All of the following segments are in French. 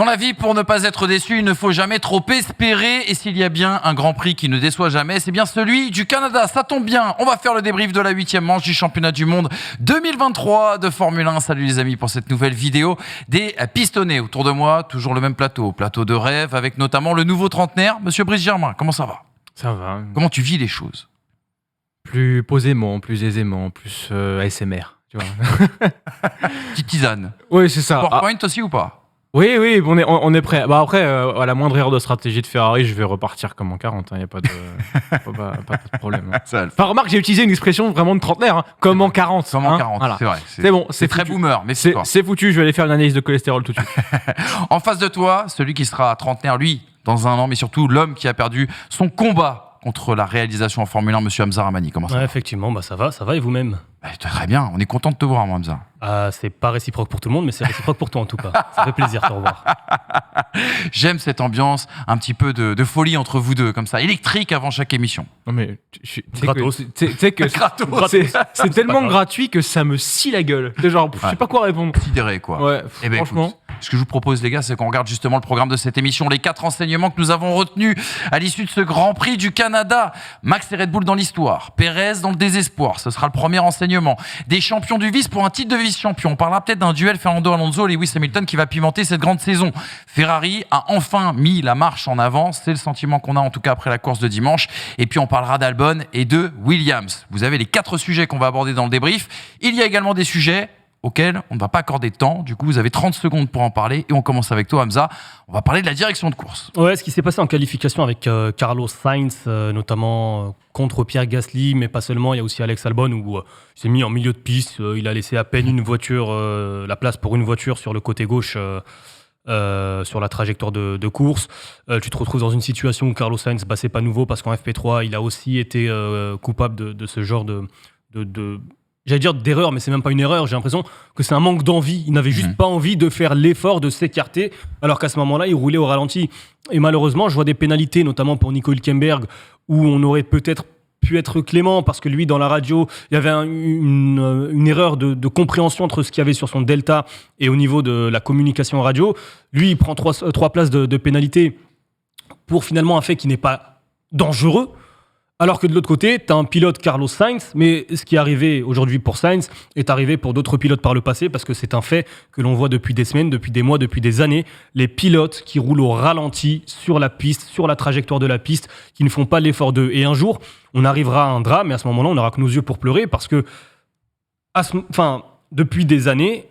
Dans la vie, pour ne pas être déçu, il ne faut jamais trop espérer. Et s'il y a bien un Grand Prix qui ne déçoit jamais, c'est bien celui du Canada. Ça tombe bien, on va faire le débrief de la 8e manche du championnat du monde 2023 de Formule 1. Salut les amis pour cette nouvelle vidéo des pistonnés. Autour de moi, toujours le même plateau de rêve, avec notamment le nouveau trentenaire, Monsieur Brice Germain. Comment ça va ? Ça va. Comment tu vis les choses ? Plus posément, plus aisément, plus ASMR, tu vois. Petite tisane. Oui, c'est ça. PowerPoint aussi ou pas ? Oui, on est prêt. Bah après, à la moindre erreur de stratégie de Ferrari, je vais repartir comme en 40. Il n'y a pas de, pas de problème. Enfin, remarque, j'ai utilisé une expression vraiment de trentenaire. Comme en 40. Comme en 40, voilà. c'est vrai. C'est bon, c'est très boomer, mais c'est foutu. Je vais aller faire une analyse de cholestérol tout de suite. En face de toi, celui qui sera trentenaire, lui, dans un an, mais surtout l'homme qui a perdu son combat contre la réalisation en Formule 1, Monsieur Hamza Rahmani. Comment ça va ? Effectivement, ça va et vous-même ? Très bien, on est content de te voir, moi, Hamza. C'est pas réciproque pour tout le monde, mais c'est réciproque pour toi en tout cas. Ça fait plaisir de te revoir. J'aime cette ambiance, un petit peu de folie entre vous deux, comme ça, électrique avant chaque émission. Non mais, gratos. C'est tellement gratuit que ça me scie la gueule. C'est genre, je sais pas quoi répondre. Sidéré, quoi. Ouais, et ben, franchement. Écoute, ce que je vous propose, les gars, c'est qu'on regarde justement le programme de cette émission, les 4 enseignements que nous avons retenus à l'issue de ce Grand Prix du Canada. Max et Red Bull dans l'histoire, Pérez dans le désespoir, ce sera le premier enseignement. Des champions du vice pour un titre de vice-champion. On parlera peut-être d'un duel Fernando Alonso et Lewis Hamilton qui va pimenter cette grande saison. Ferrari a enfin mis la marche en avant, c'est le sentiment qu'on a en tout cas après la course de dimanche. Et puis on parlera d'Albon et de Williams. Vous avez les 4 sujets qu'on va aborder dans le débrief. Il y a également des sujets auxquels on ne va pas accorder de temps. Du coup, vous avez 30 secondes pour en parler. Et on commence avec toi, Hamza. On va parler de la direction de course. Ouais, ce qui s'est passé en qualification avec Carlos Sainz, notamment contre Pierre Gasly, mais pas seulement. Il y a aussi Alex Albon où il s'est mis en milieu de piste. Il a laissé à peine une voiture, la place pour une voiture sur le côté gauche sur la trajectoire de course. Tu te retrouves dans une situation où Carlos Sainz, c'est pas nouveau parce qu'en FP3, il a aussi été coupable de ce genre de j'allais dire d'erreur, mais c'est même pas une erreur. J'ai l'impression que c'est un manque d'envie. Il n'avait juste pas envie de faire l'effort de s'écarter, alors qu'à ce moment-là, il roulait au ralenti. Et malheureusement, je vois des pénalités, notamment pour Nico Hülkenberg, où on aurait peut-être pu être clément, parce que lui, dans la radio, il y avait une erreur de compréhension entre ce qu'il y avait sur son delta et au niveau de la communication radio. Lui, il prend 3 places de pénalité pour finalement un fait qui n'est pas dangereux. Alors que de l'autre côté, tu as un pilote Carlos Sainz, mais ce qui est arrivé aujourd'hui pour Sainz est arrivé pour d'autres pilotes par le passé, parce que c'est un fait que l'on voit depuis des semaines, depuis des mois, depuis des années. Les pilotes qui roulent au ralenti sur la piste, sur la trajectoire de la piste, qui ne font pas l'effort d'eux. Et un jour, on arrivera à un drame, et à ce moment-là, on n'aura que nos yeux pour pleurer, parce que depuis des années,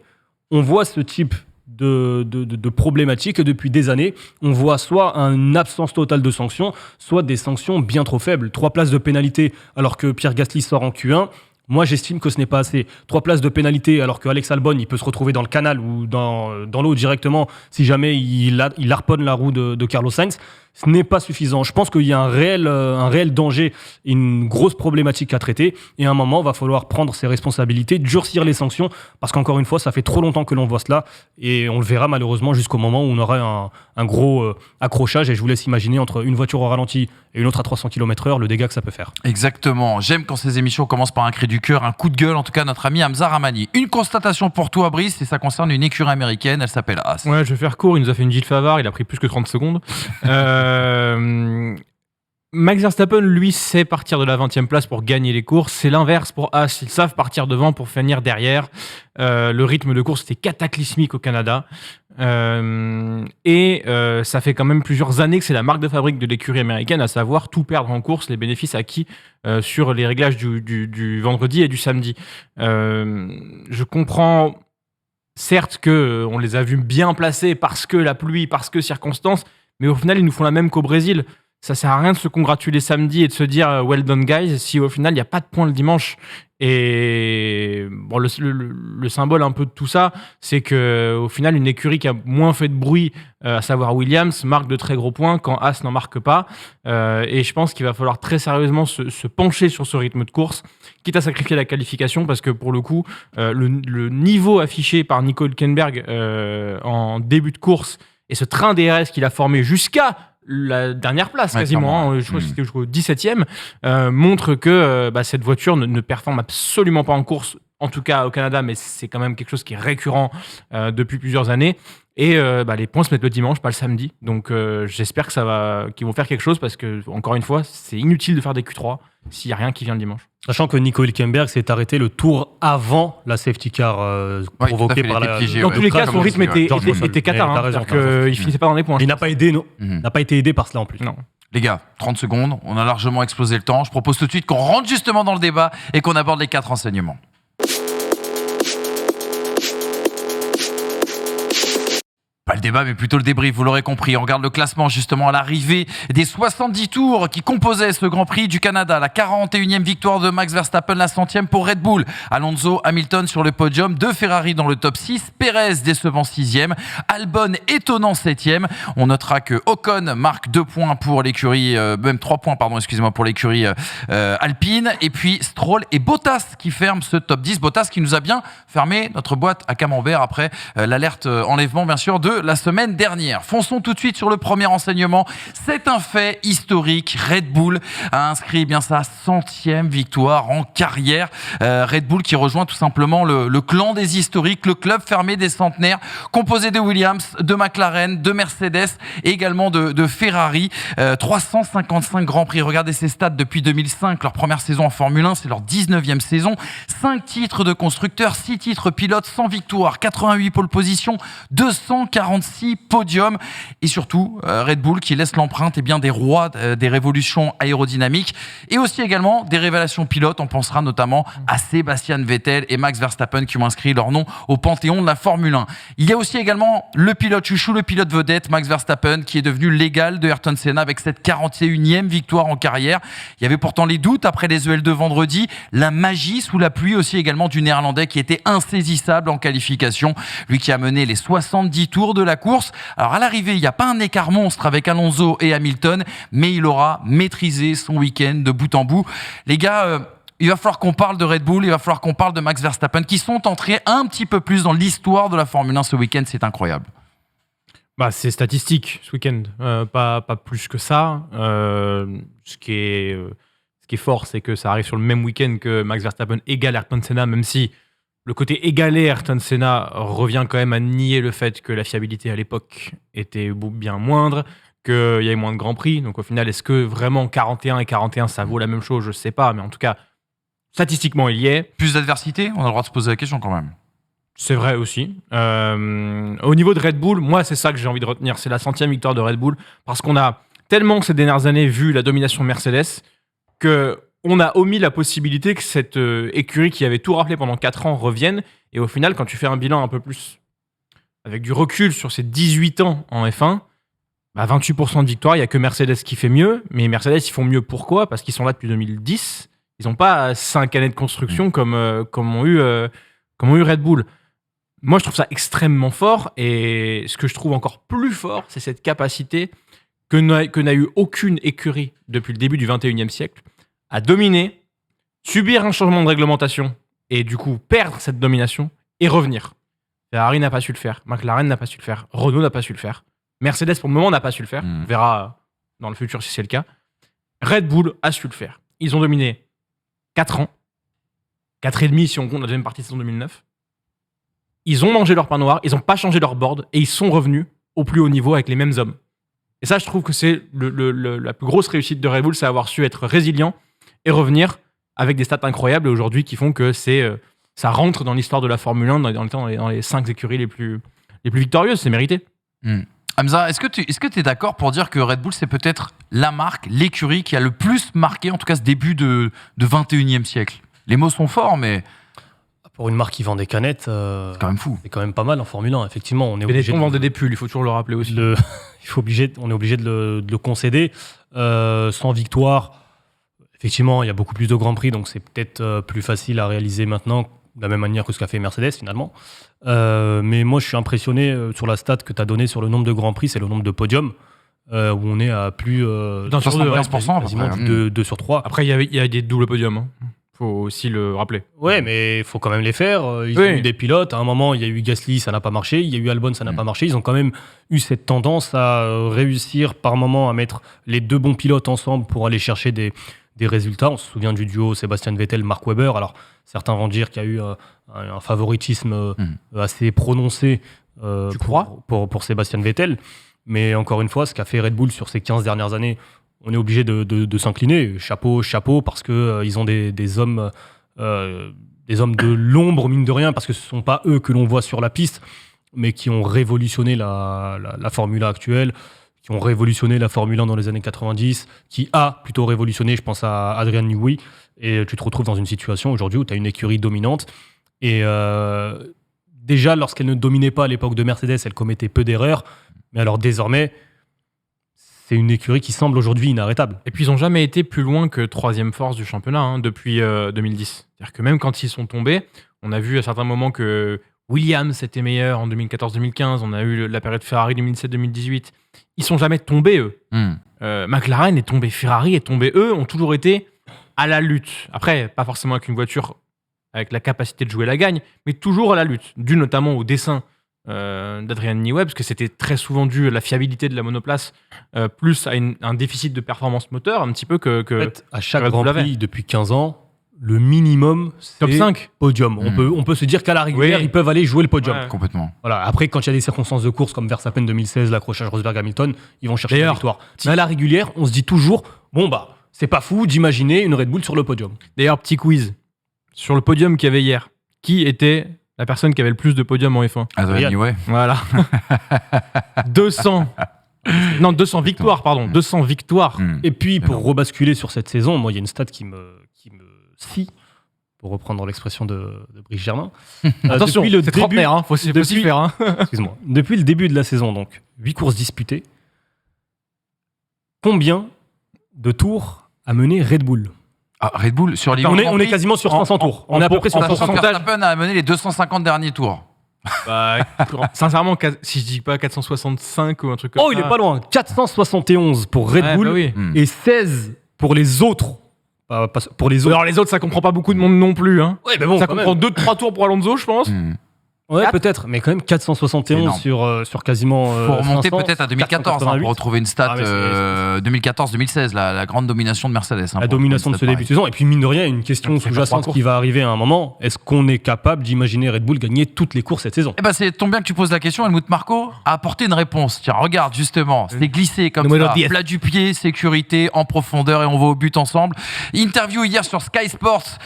on voit ce type de problématiques depuis des années. On voit soit une absence totale de sanctions, soit des sanctions bien trop faibles. 3 places de pénalité alors que Pierre Gasly sort en Q1. Moi, j'estime que ce n'est pas assez. 3 places de pénalité alors que Alex Albon, il peut se retrouver dans le canal ou dans l'eau directement si jamais il harponne la roue de Carlos Sainz. Ce n'est pas suffisant. Je pense qu'il y a un réel danger, une grosse problématique à traiter. Et à un moment, il va falloir prendre ses responsabilités, durcir les sanctions, parce qu'encore une fois, ça fait trop longtemps que l'on voit cela. Et on le verra malheureusement jusqu'au moment où on aura un gros accrochage. Et je vous laisse imaginer entre une voiture au ralenti et une autre à 300 km/h, le dégât que ça peut faire. Exactement. J'aime quand ces émissions commencent par un cri du cœur, un coup de gueule, en tout cas notre ami Hamza Rahmani. Une constatation pour toi, Brice, et ça concerne une écurie américaine, elle s'appelle Haas. Ouais, je vais faire court, il nous a fait une Gilles Favard, il a pris plus que 30 secondes. Max Verstappen, lui, sait partir de la 20e place pour gagner les courses. C'est l'inverse pour Haas. Ils savent partir devant pour finir derrière. Le rythme de course était cataclysmique au Canada. Et ça fait quand même plusieurs années que c'est la marque de fabrique de l'écurie américaine, à savoir tout perdre en course, les bénéfices acquis sur les réglages du vendredi et du samedi. Je comprends certes qu'on les a vus bien placés parce que la pluie, parce que circonstances, mais au final, ils nous font la même qu'au Brésil. Ça sert à rien de se congratuler samedi et de se dire « well done guys » si au final, il n'y a pas de points le dimanche. Et bon, le symbole un peu de tout ça, c'est qu'au final, une écurie qui a moins fait de bruit, à savoir Williams, marque de très gros points quand Haas n'en marque pas. Et je pense qu'il va falloir très sérieusement se pencher sur ce rythme de course, quitte à sacrifier la qualification, parce que pour le coup, le niveau affiché par Nico Hülkenberg en début de course et ce train DRS qu'il a formé jusqu'à la dernière place quasiment, je crois que c'était jusqu'au 17e, montre que cette voiture ne performe absolument pas en course en tout cas au Canada, mais c'est quand même quelque chose qui est récurrent depuis plusieurs années. Et les points se mettent le dimanche, pas le samedi. Donc j'espère qu'ils vont faire quelque chose parce que, encore une fois, c'est inutile de faire des Q3 s'il n'y a rien qui vient le dimanche. Sachant que Nico Hülkenberg s'est arrêté le tour avant la safety car provoquée par la. Dans tous les cas, son rythme était cata. Il finissait pas dans les points. Il n'a pas aidé, non. N'a pas été aidé par cela en plus. Non. Les gars, 30 secondes, on a largement explosé le temps. Je propose tout de suite qu'on rentre justement dans le débat et qu'on aborde les 4 enseignements. Pas le débat, mais plutôt le débrief, vous l'aurez compris. On regarde le classement justement à l'arrivée des 70 tours qui composaient ce Grand Prix du Canada. La 41e victoire de Max Verstappen, la 100e pour Red Bull. Alonso, Hamilton sur le podium, 2 Ferrari dans le top 6, Perez décevant 6e, Albon étonnant 7e. On notera que Ocon marque 2 points pour l'écurie, même 3 points, pardon, excusez-moi, pour l'écurie Alpine. Et puis Stroll et Bottas qui ferment ce top 10. Bottas qui nous a bien fermé notre boîte à camembert après l'alerte enlèvement, bien sûr, de la semaine dernière. Fonçons tout de suite sur le premier enseignement. C'est un fait historique. Red Bull a inscrit bien sa 100e victoire en carrière. Red Bull qui rejoint tout simplement le clan des historiques, le club fermé des centenaires, composé de Williams, de McLaren, de Mercedes et également de Ferrari. 355 Grands Prix. Regardez ces stats depuis 2005. Leur première saison en Formule 1, c'est leur 19e saison. 5 titres de constructeurs, 6 titres pilotes, 100 victoires, 88 pole positions, 246 podiums et surtout Red Bull qui laisse l'empreinte des rois des révolutions aérodynamiques et aussi également des révélations pilotes. On pensera notamment à Sébastien Vettel et Max Verstappen qui ont inscrit leur nom au panthéon de la Formule 1. Il y a aussi également le pilote chouchou, le pilote vedette Max Verstappen qui est devenu l'égal de Ayrton Senna avec cette 41e victoire en carrière. Il y avait pourtant les doutes après les EL2 vendredi, la magie sous la pluie aussi également du Néerlandais qui était insaisissable en qualification, lui qui a mené les 70 tours de la course. Alors à l'arrivée, il n'y a pas un écart monstre avec Alonso et Hamilton, mais il aura maîtrisé son week-end de bout en bout. Les gars, il va falloir qu'on parle de Red Bull, il va falloir qu'on parle de Max Verstappen, qui sont entrés un petit peu plus dans l'histoire de la Formule 1 ce week-end. C'est incroyable. C'est statistique ce week-end, pas plus que ça. Ce qui est fort, c'est que ça arrive sur le même week-end que Max Verstappen égale Ayrton Senna, même si le côté égalé Ayrton Senna revient quand même à nier le fait que la fiabilité à l'époque était bien moindre, qu'il y avait moins de Grands Prix. Donc au final, est-ce que vraiment 41 et 41, ça vaut la même chose? Je ne sais pas, mais en tout cas, statistiquement, il y est. Plus d'adversité, on a le droit de se poser la question quand même. C'est vrai aussi. Au niveau de Red Bull, moi, c'est ça que j'ai envie de retenir. C'est la 100e victoire de Red Bull, parce qu'on a tellement ces dernières années vu la domination Mercedes qu'on a omis la possibilité que cette écurie qui avait tout rappelé pendant 4 ans revienne. Et au final, quand tu fais un bilan un peu plus avec du recul sur ces 18 ans en F1, 28% de victoire, il n'y a que Mercedes qui fait mieux. Mais Mercedes, ils font mieux pourquoi? Parce qu'ils sont là depuis 2010. Ils n'ont pas 5 années de construction comme ont eu Red Bull. Moi, je trouve ça extrêmement fort. Et ce que je trouve encore plus fort, c'est cette capacité que n'a eu aucune écurie depuis le début du 21e siècle à dominer, subir un changement de réglementation et du coup perdre cette domination et revenir. Ferrari n'a pas su le faire, McLaren n'a pas su le faire, Renault n'a pas su le faire, Mercedes pour le moment n'a pas su le faire, on verra dans le futur si c'est le cas. Red Bull a su le faire. Ils ont dominé 4 ans, 4 et demi si on compte la deuxième partie de saison 2009. Ils ont mangé leur pain noir, ils n'ont pas changé leur board et ils sont revenus au plus haut niveau avec les mêmes hommes. Et ça, je trouve que c'est la plus grosse réussite de Red Bull, c'est avoir su être résilient et revenir avec des stats incroyables aujourd'hui qui font que ça rentre dans l'histoire de la Formule 1 dans les 5 écuries les plus victorieuses. C'est mérité. Hamza, est-ce que tu es d'accord pour dire que Red Bull, c'est peut-être la marque, l'écurie qui a le plus marqué, en tout cas ce début de 21e siècle? Les mots sont forts, mais... Pour une marque qui vend des canettes, c'est quand même fou. C'est quand même pas mal en Formule 1. Effectivement, on est obligé de vendre des pulls, il faut toujours le rappeler aussi. On est obligé de le concéder. Sans victoire, effectivement, il y a beaucoup plus de Grands Prix, donc c'est peut-être plus facile à réaliser maintenant, de la même manière que ce qu'a fait Mercedes finalement. Mais moi, je suis impressionné sur la stat que tu as donnée sur le nombre de Grands Prix, c'est le nombre de podiums, où on est à plus de 75%, quasiment 2 sur 3. Après, il y a des doubles podiums. Hein. Faut aussi le rappeler. Ouais, mais il faut quand même les faire. Ils ont eu des pilotes. À un moment, il y a eu Gasly, ça n'a pas marché. Il y a eu Albon, ça n'a pas marché. Ils ont quand même eu cette tendance à réussir par moment à mettre les 2 bons pilotes ensemble pour aller chercher des des résultats. On se souvient du duo Sébastien Vettel-Mark Webber. Alors, certains vont dire qu'il y a eu un favoritisme assez prononcé Tu crois pour Sébastien Vettel. Mais encore une fois, ce qu'a fait Red Bull sur ces 15 dernières années, on est obligé de s'incliner. Chapeau, parce qu'ils ont des hommes de l'ombre, mine de rien, parce que ce ne sont pas eux que l'on voit sur la piste, mais qui ont révolutionné la Formule 1 actuelle, qui ont révolutionné la Formule 1 dans les années 90, qui a plutôt révolutionné, je pense à Adrian Newey. Et tu te retrouves dans une situation aujourd'hui où tu as une écurie dominante. Et déjà, lorsqu'elle ne dominait pas à l'époque de Mercedes, elle commettait peu d'erreurs. Mais alors désormais, c'est une écurie qui semble aujourd'hui inarrêtable. Et puis ils n'ont jamais été plus loin que 3e force du championnat depuis 2010. C'est-à-dire que même quand ils sont tombés, on a vu à certains moments que Williams était meilleur en 2014-2015, on a eu la période Ferrari 2017-2018. Ils sont jamais tombés, eux. McLaren est tombé, Ferrari est tombé, eux ont toujours été à la lutte. Après, pas forcément avec une voiture avec la capacité de jouer la gagne, mais toujours à la lutte, dû notamment au dessin d'Adrian Newey, parce que c'était très souvent dû à la fiabilité de la monoplace, plus à un déficit de performance moteur, un petit peu que En fait, à chaque Red Grand Bull avait. Prix, depuis 15 ans, le minimum, c'est Top 5. podium. On peut se dire qu'à la régulière, Oui. ils peuvent aller jouer le podium. Ouais. Complètement. Voilà. Après, quand il y a des circonstances de course comme Verstappen 2016, l'accrochage Rosberg-Hamilton, ils vont chercher la D'ailleurs, victoire. Mais à la régulière, on se dit toujours, c'est pas fou d'imaginer une Red Bull sur le podium. D'ailleurs, petit quiz. Sur le podium qu'il y avait hier, qui était la personne qui avait le plus de podiums en F1 Adrian Newey. Voilà. 200 victoires, pardon. 200 victoires. Et puis, pour Énorme. rebasculer sur cette saison, moi, il y a une stat qui me scie, pour reprendre l'expression de Brice Germain. Attention, depuis le c'est début, trentenaire, faut s'y faire. Hein. excuse-moi, depuis le début de la saison, donc 8 courses disputées, combien de tours a mené Red Bull? Ah, Red Bull sur les On huit est Grands Prix, quasiment sur 500 tours. en On est à peu près sur en 500 sachant que tours. pourcentage. Verstappen a mené les 250 derniers tours. Bah, sincèrement, si je dis pas 465 ou un truc comme ça. Oh, il est pas loin. 471 pour Red Ouais, Bull bah oui. et 16 pour les autres. Pour les autres. Alors les autres, ça comprend pas beaucoup de monde non plus. Hein. Ouais, mais bon, Ça quand comprend même. 2-3 tours pour Alonso, je pense. Ouais, 4. peut-être, mais quand même 471 Énorme. sur quasiment. Faut remonter 500, peut-être à 2014 hein, 488. pour retrouver une stat Ah, mais c'est- 2014-2016, la grande domination de Mercedes. hein, La pour domination de trouver ce une début de stat saison. Et puis, mine de rien, une question C'est pas sous-jacente 3 qui va arriver à un moment. Est-ce qu'on est capable d'imaginer Red Bull gagner toutes les courses cette saison? Eh ben, c'est tombe bien que tu poses la question. Helmut Marko a apporté une réponse. Tiens, regarde, justement, c'est glissé comme Numéro ça. 10. Plat du pied, sécurité, en profondeur et on va au but ensemble. Interview hier sur Sky Sports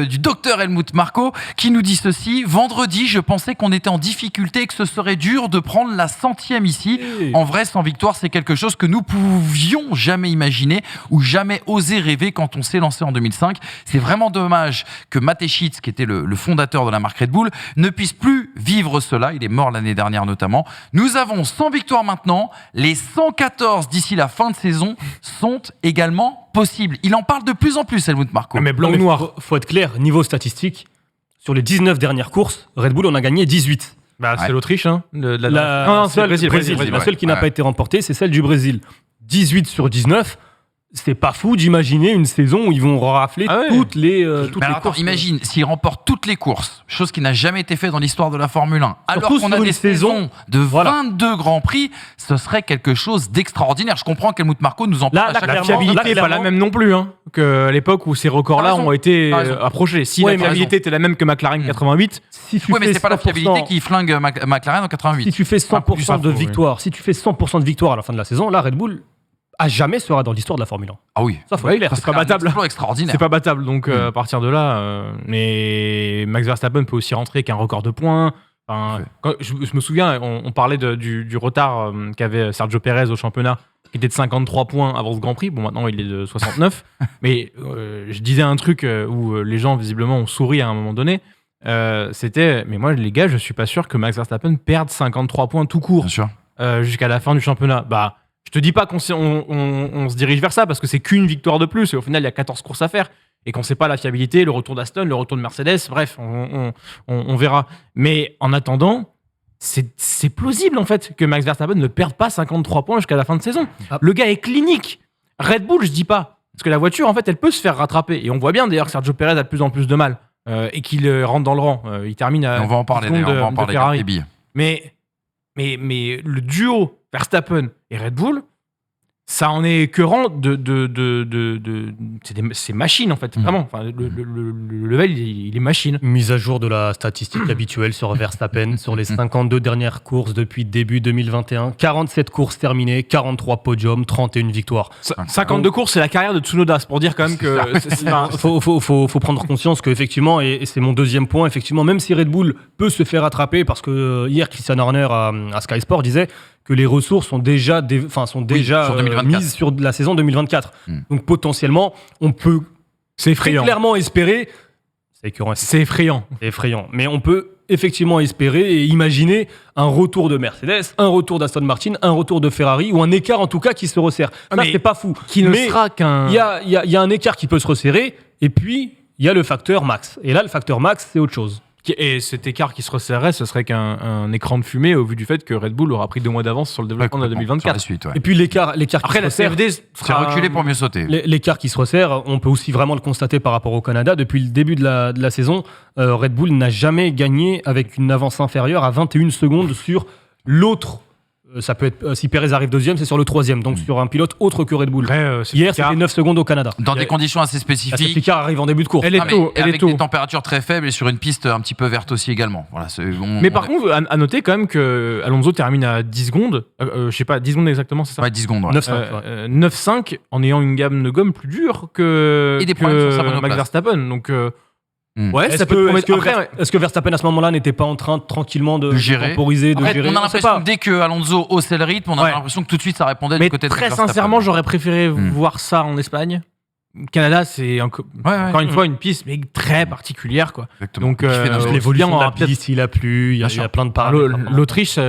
du docteur Helmut Marko qui nous dit ceci. Vendredi, je pensais qu'on était en difficulté et que ce serait dur de prendre la 100e ici. En vrai, sans victoire, c'est quelque chose que nous pouvions jamais imaginer ou jamais oser rêver quand on s'est lancé en 2005. C'est vraiment dommage que Mateschitz, qui était le fondateur de la marque Red Bull, ne puisse plus vivre cela. Il est mort l'année dernière notamment. Nous avons 100 victoires maintenant. Les 114 d'ici la fin de saison sont également possibles. Il en parle de plus en plus, Helmut Marko. Mais blanc Non, ou mais noir. faut être clair, niveau statistique, sur les 19 dernières courses, Red Bull en a gagné 18. Bah, c'est Ouais. l'Autriche, hein. La c'est le Brésil. la seule qui n'a ouais. pas été remportée, c'est celle du Brésil. 18 sur 19, c'est pas fou d'imaginer une saison où ils vont rafler Ah ouais. toutes les Mais alors, attends, courses. imagine s'il remporte toutes les courses, chose qui n'a jamais été fait dans l'histoire de la Formule 1, alors Surtout qu'on a sur des une saison, saisons de voilà. 22 grands prix, ce serait quelque chose d'extraordinaire. Je comprends qu'Helmut Marko nous en Là, parle à chaque La clairement, fois. fiabilité n'est pas la clairement. même non plus hein, qu'à l'époque où ces records-là T'as raison. ont été T'as raison. approchés. Si Ouais, la mais fiabilité était la même que McLaren 88, Si tu Oui, mais fais c'est pas la 100%, fiabilité qui flingue McLaren en 88. Si tu fais 100% de info, oui. victoire, si tu fais 100% de victoire à la fin de la saison, là, Red Bull à jamais sera dans l'histoire de la Formule 1. Ah oui. Ça, faut Ouais, être clair. Ça c'est pas serait un battable. exploit extraordinaire. c'est pas battable. Donc à partir de là, mais Max Verstappen peut aussi rentrer avec un record de points. Enfin, je me souviens, on parlait du retard qu'avait Sergio Perez au championnat, qui était de 53 points avant ce Grand Prix. Bon, maintenant il est de 69. Mais je disais un truc où les gens visiblement ont souri à un moment donné. C'était, mais moi les gars, je suis pas sûr que Max Verstappen perde 53 points tout court Bien sûr. jusqu'à la fin du championnat. Bah, je te dis pas qu'on se dirige vers ça parce que c'est qu'une victoire de plus et au final il y a 14 courses à faire et qu'on sait pas la fiabilité, le retour d'Aston, le retour de Mercedes, bref, on verra. Mais en attendant, c'est plausible en fait que Max Verstappen ne perde pas 53 points jusqu'à la fin de saison. Ah. Le gars est clinique. Red Bull, je dis pas. Parce que la voiture, en fait, elle peut se faire rattraper. Et on voit bien d'ailleurs que Sergio Perez a de plus en plus de mal et qu'il rentre dans le rang. Il termine à Et on va en parler 10 secondes d'ailleurs, on va en de parler Ferrari. des billes. Mais le duo Verstappen et Red Bull, ça en est écœurant c'est machine en fait, vraiment. Enfin, le level, il est machine. Mise à jour de la statistique habituelle sur Verstappen sur les 52 dernières courses depuis début 2021. 47 courses terminées, 43 podiums, 31 victoires. 52 courses, c'est la carrière de Tsunoda. C'est pour dire quand même que... Faut prendre conscience qu'effectivement, et c'est mon deuxième point, effectivement, même si Red Bull peut se faire attraper, parce que hier, Christian Horner à Sky Sport disait que les ressources sont déjà mises sur la saison 2024. Donc potentiellement, on peut très clairement espérer... C'est effrayant. C'est effrayant. Mais on peut effectivement espérer et imaginer un retour de Mercedes, un retour d'Aston Martin, un retour de Ferrari, ou un écart en tout cas qui se resserre. Ça, c'est pas fou. Qui ne sera qu'un... Il y a un écart qui peut se resserrer, et puis il y a le facteur max. Et là, le facteur max, c'est autre chose. Et cet écart qui se resserrerait, ce serait qu'un écran de fumée au vu du fait que Red Bull aura pris 2 mois d'avance sur le développement de 2024. Suite, Et puis l'écart qui après, se resserre... C'est reculé pour mieux sauter. L'écart qui se resserre, on peut aussi vraiment le constater par rapport au Canada. Depuis le début de la saison, Red Bull n'a jamais gagné avec une avance inférieure à 21 secondes sur l'autre. Ça peut être, si Perez arrive deuxième, c'est sur le troisième, donc sur un pilote autre que Red Bull. Hier, c'était 9 secondes au Canada. Dans des conditions assez spécifiques. La safety car arrive en début de course. Avec des températures très faibles et sur une piste un petit peu verte aussi également. Voilà, mais par contre, à noter quand même que Alonso termine à 10 secondes. Je sais pas, 10 secondes exactement, c'est ça? Ouais, 10 secondes. Ouais. 9-5. 9-5 en ayant une gamme de gomme plus dure que Max Verstappen. Donc... Ouais, est-ce que Verstappen à ce moment-là n'était pas en train tranquillement de temporiser, de gérer? On a l'impression que dès que Alonso haussait le rythme, on a l'impression que tout de suite ça répondait du côté de Verstappen. Très sincèrement, j'aurais préféré voir ça en Espagne. Canada, c'est encore une fois une piste mais très particulière, quoi. Exactement. Donc l'évolution de la piste, il a plu, il y a plein de paramètres. L'Autriche,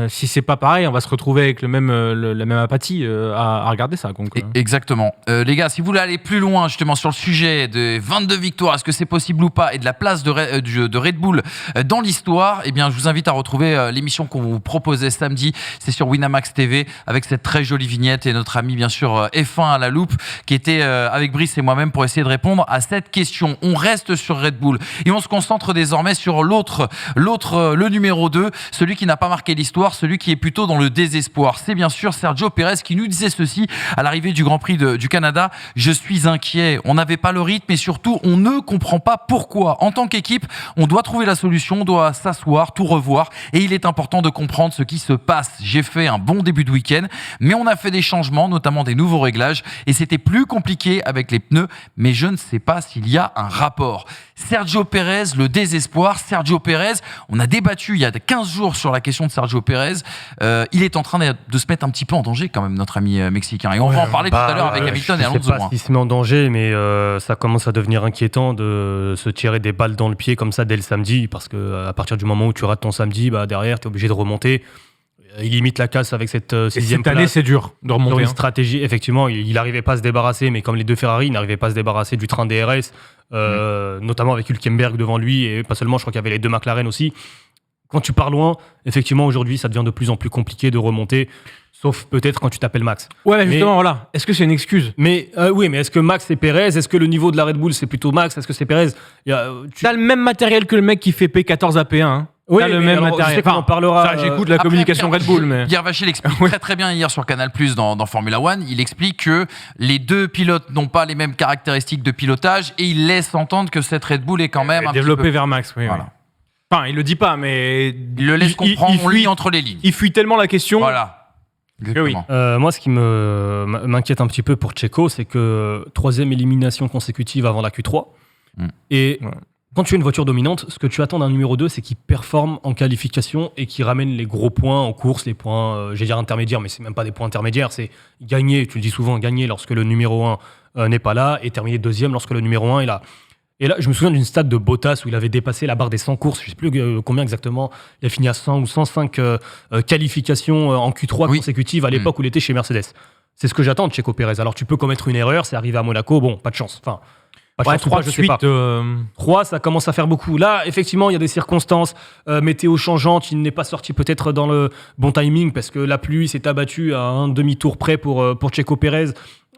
si c'est pas pareil, on va se retrouver avec la même apathie à regarder ça. Donc, Exactement. Les gars, si vous voulez aller plus loin justement sur le sujet de 22 victoires, est-ce que c'est possible ou pas, et de la place de Red Bull dans l'histoire, eh bien, je vous invite à retrouver l'émission qu'on vous proposait samedi. C'est sur Winamax TV avec cette très jolie vignette et notre ami bien sûr F1 à la loupe qui était avec Brice et moi-même pour essayer de répondre à cette question. On reste sur Red Bull et on se concentre désormais sur le numéro 2, celui qui n'a pas marqué l'histoire, celui qui est plutôt dans le désespoir. C'est bien sûr Sergio Pérez qui nous disait ceci à l'arrivée du Grand Prix du Canada: je suis inquiet, on n'avait pas le rythme et surtout on ne comprend pas pourquoi. En tant qu'équipe, on doit trouver la solution, on doit s'asseoir, tout revoir et il est important de comprendre ce qui se passe. J'ai fait un bon début de week-end, mais on a fait des changements, notamment des nouveaux réglages et c'était plus compliqué avec les pneus, mais je ne sais pas s'il y a un rapport. Sergio Pérez, le désespoir. Sergio Pérez, on a débattu il y a 15 jours sur la question de Sergio Pérez. Il est en train de se mettre un petit peu en danger quand même, notre ami mexicain. Et on va en parler tout à l'heure avec Hamilton et Alonso. Je ne sais pas s'il se met en danger, mais ça commence à devenir inquiétant de se tirer des balles dans le pied comme ça dès le samedi, parce qu'à partir du moment où tu rates ton samedi, derrière, tu es obligé de remonter. Il limite la casse avec cette sixième place. Cette année, c'est dur de remonter. Dans une stratégie, effectivement, il n'arrivait pas à se débarrasser, mais comme les deux Ferrari, il n'arrivait pas à se débarrasser du train DRS, notamment avec Hülkenberg devant lui, et pas seulement, je crois qu'il y avait les deux McLaren aussi. Quand tu pars loin, effectivement, aujourd'hui, ça devient de plus en plus compliqué de remonter, sauf peut-être quand tu t'appelles Max. Ouais, mais justement, voilà. Est-ce que c'est une excuse? Oui, mais est-ce que Max c'est Pérez? Est-ce que le niveau de la Red Bull, c'est plutôt Max? Est-ce que c'est Pérez? T'as le même matériel que le mec qui fait P14 à P1, hein. Oui, le même matériel. On en parlera. J'écoute la communication Red Bull, mais Pierre Vacher l'explique très bien hier sur Canal+ dans Formula One. Il explique que les deux pilotes n'ont pas les mêmes caractéristiques de pilotage et il laisse entendre que cette Red Bull est quand même un développée petit peu... vers Max. Oui, voilà. Oui. Enfin, il le dit pas, mais il le laisse comprendre. On lit entre les lignes. Il fuit tellement la question. Voilà. Oui. Moi, ce qui m'inquiète un petit peu pour Checo, c'est que 3e élimination consécutive avant la Q3 et quand tu es une voiture dominante, ce que tu attends d'un numéro 2, c'est qu'il performe en qualification et qu'il ramène les gros points en course, les points, j'allais dire intermédiaires, mais c'est même pas des points intermédiaires, c'est gagner, tu le dis souvent, gagner lorsque le numéro 1 n'est pas là et terminer 2e lorsque le numéro 1 est là. Et là, je me souviens d'une stat de Bottas où il avait dépassé la barre des 100 courses, je ne sais plus combien exactement, il a fini à 100 ou 105 qualifications en Q3 consécutives à l'époque où il était chez Mercedes. C'est ce que j'attends de Checo Pérez. Alors tu peux commettre une erreur, c'est arrivé à Monaco, bon, pas de chance. Enfin, 3 de suite. 3, ça commence à faire beaucoup. Là, effectivement, il y a des circonstances. Météo changeante, il n'est pas sorti peut-être dans le bon timing parce que la pluie s'est abattue à un demi-tour près pour Checo Pérez.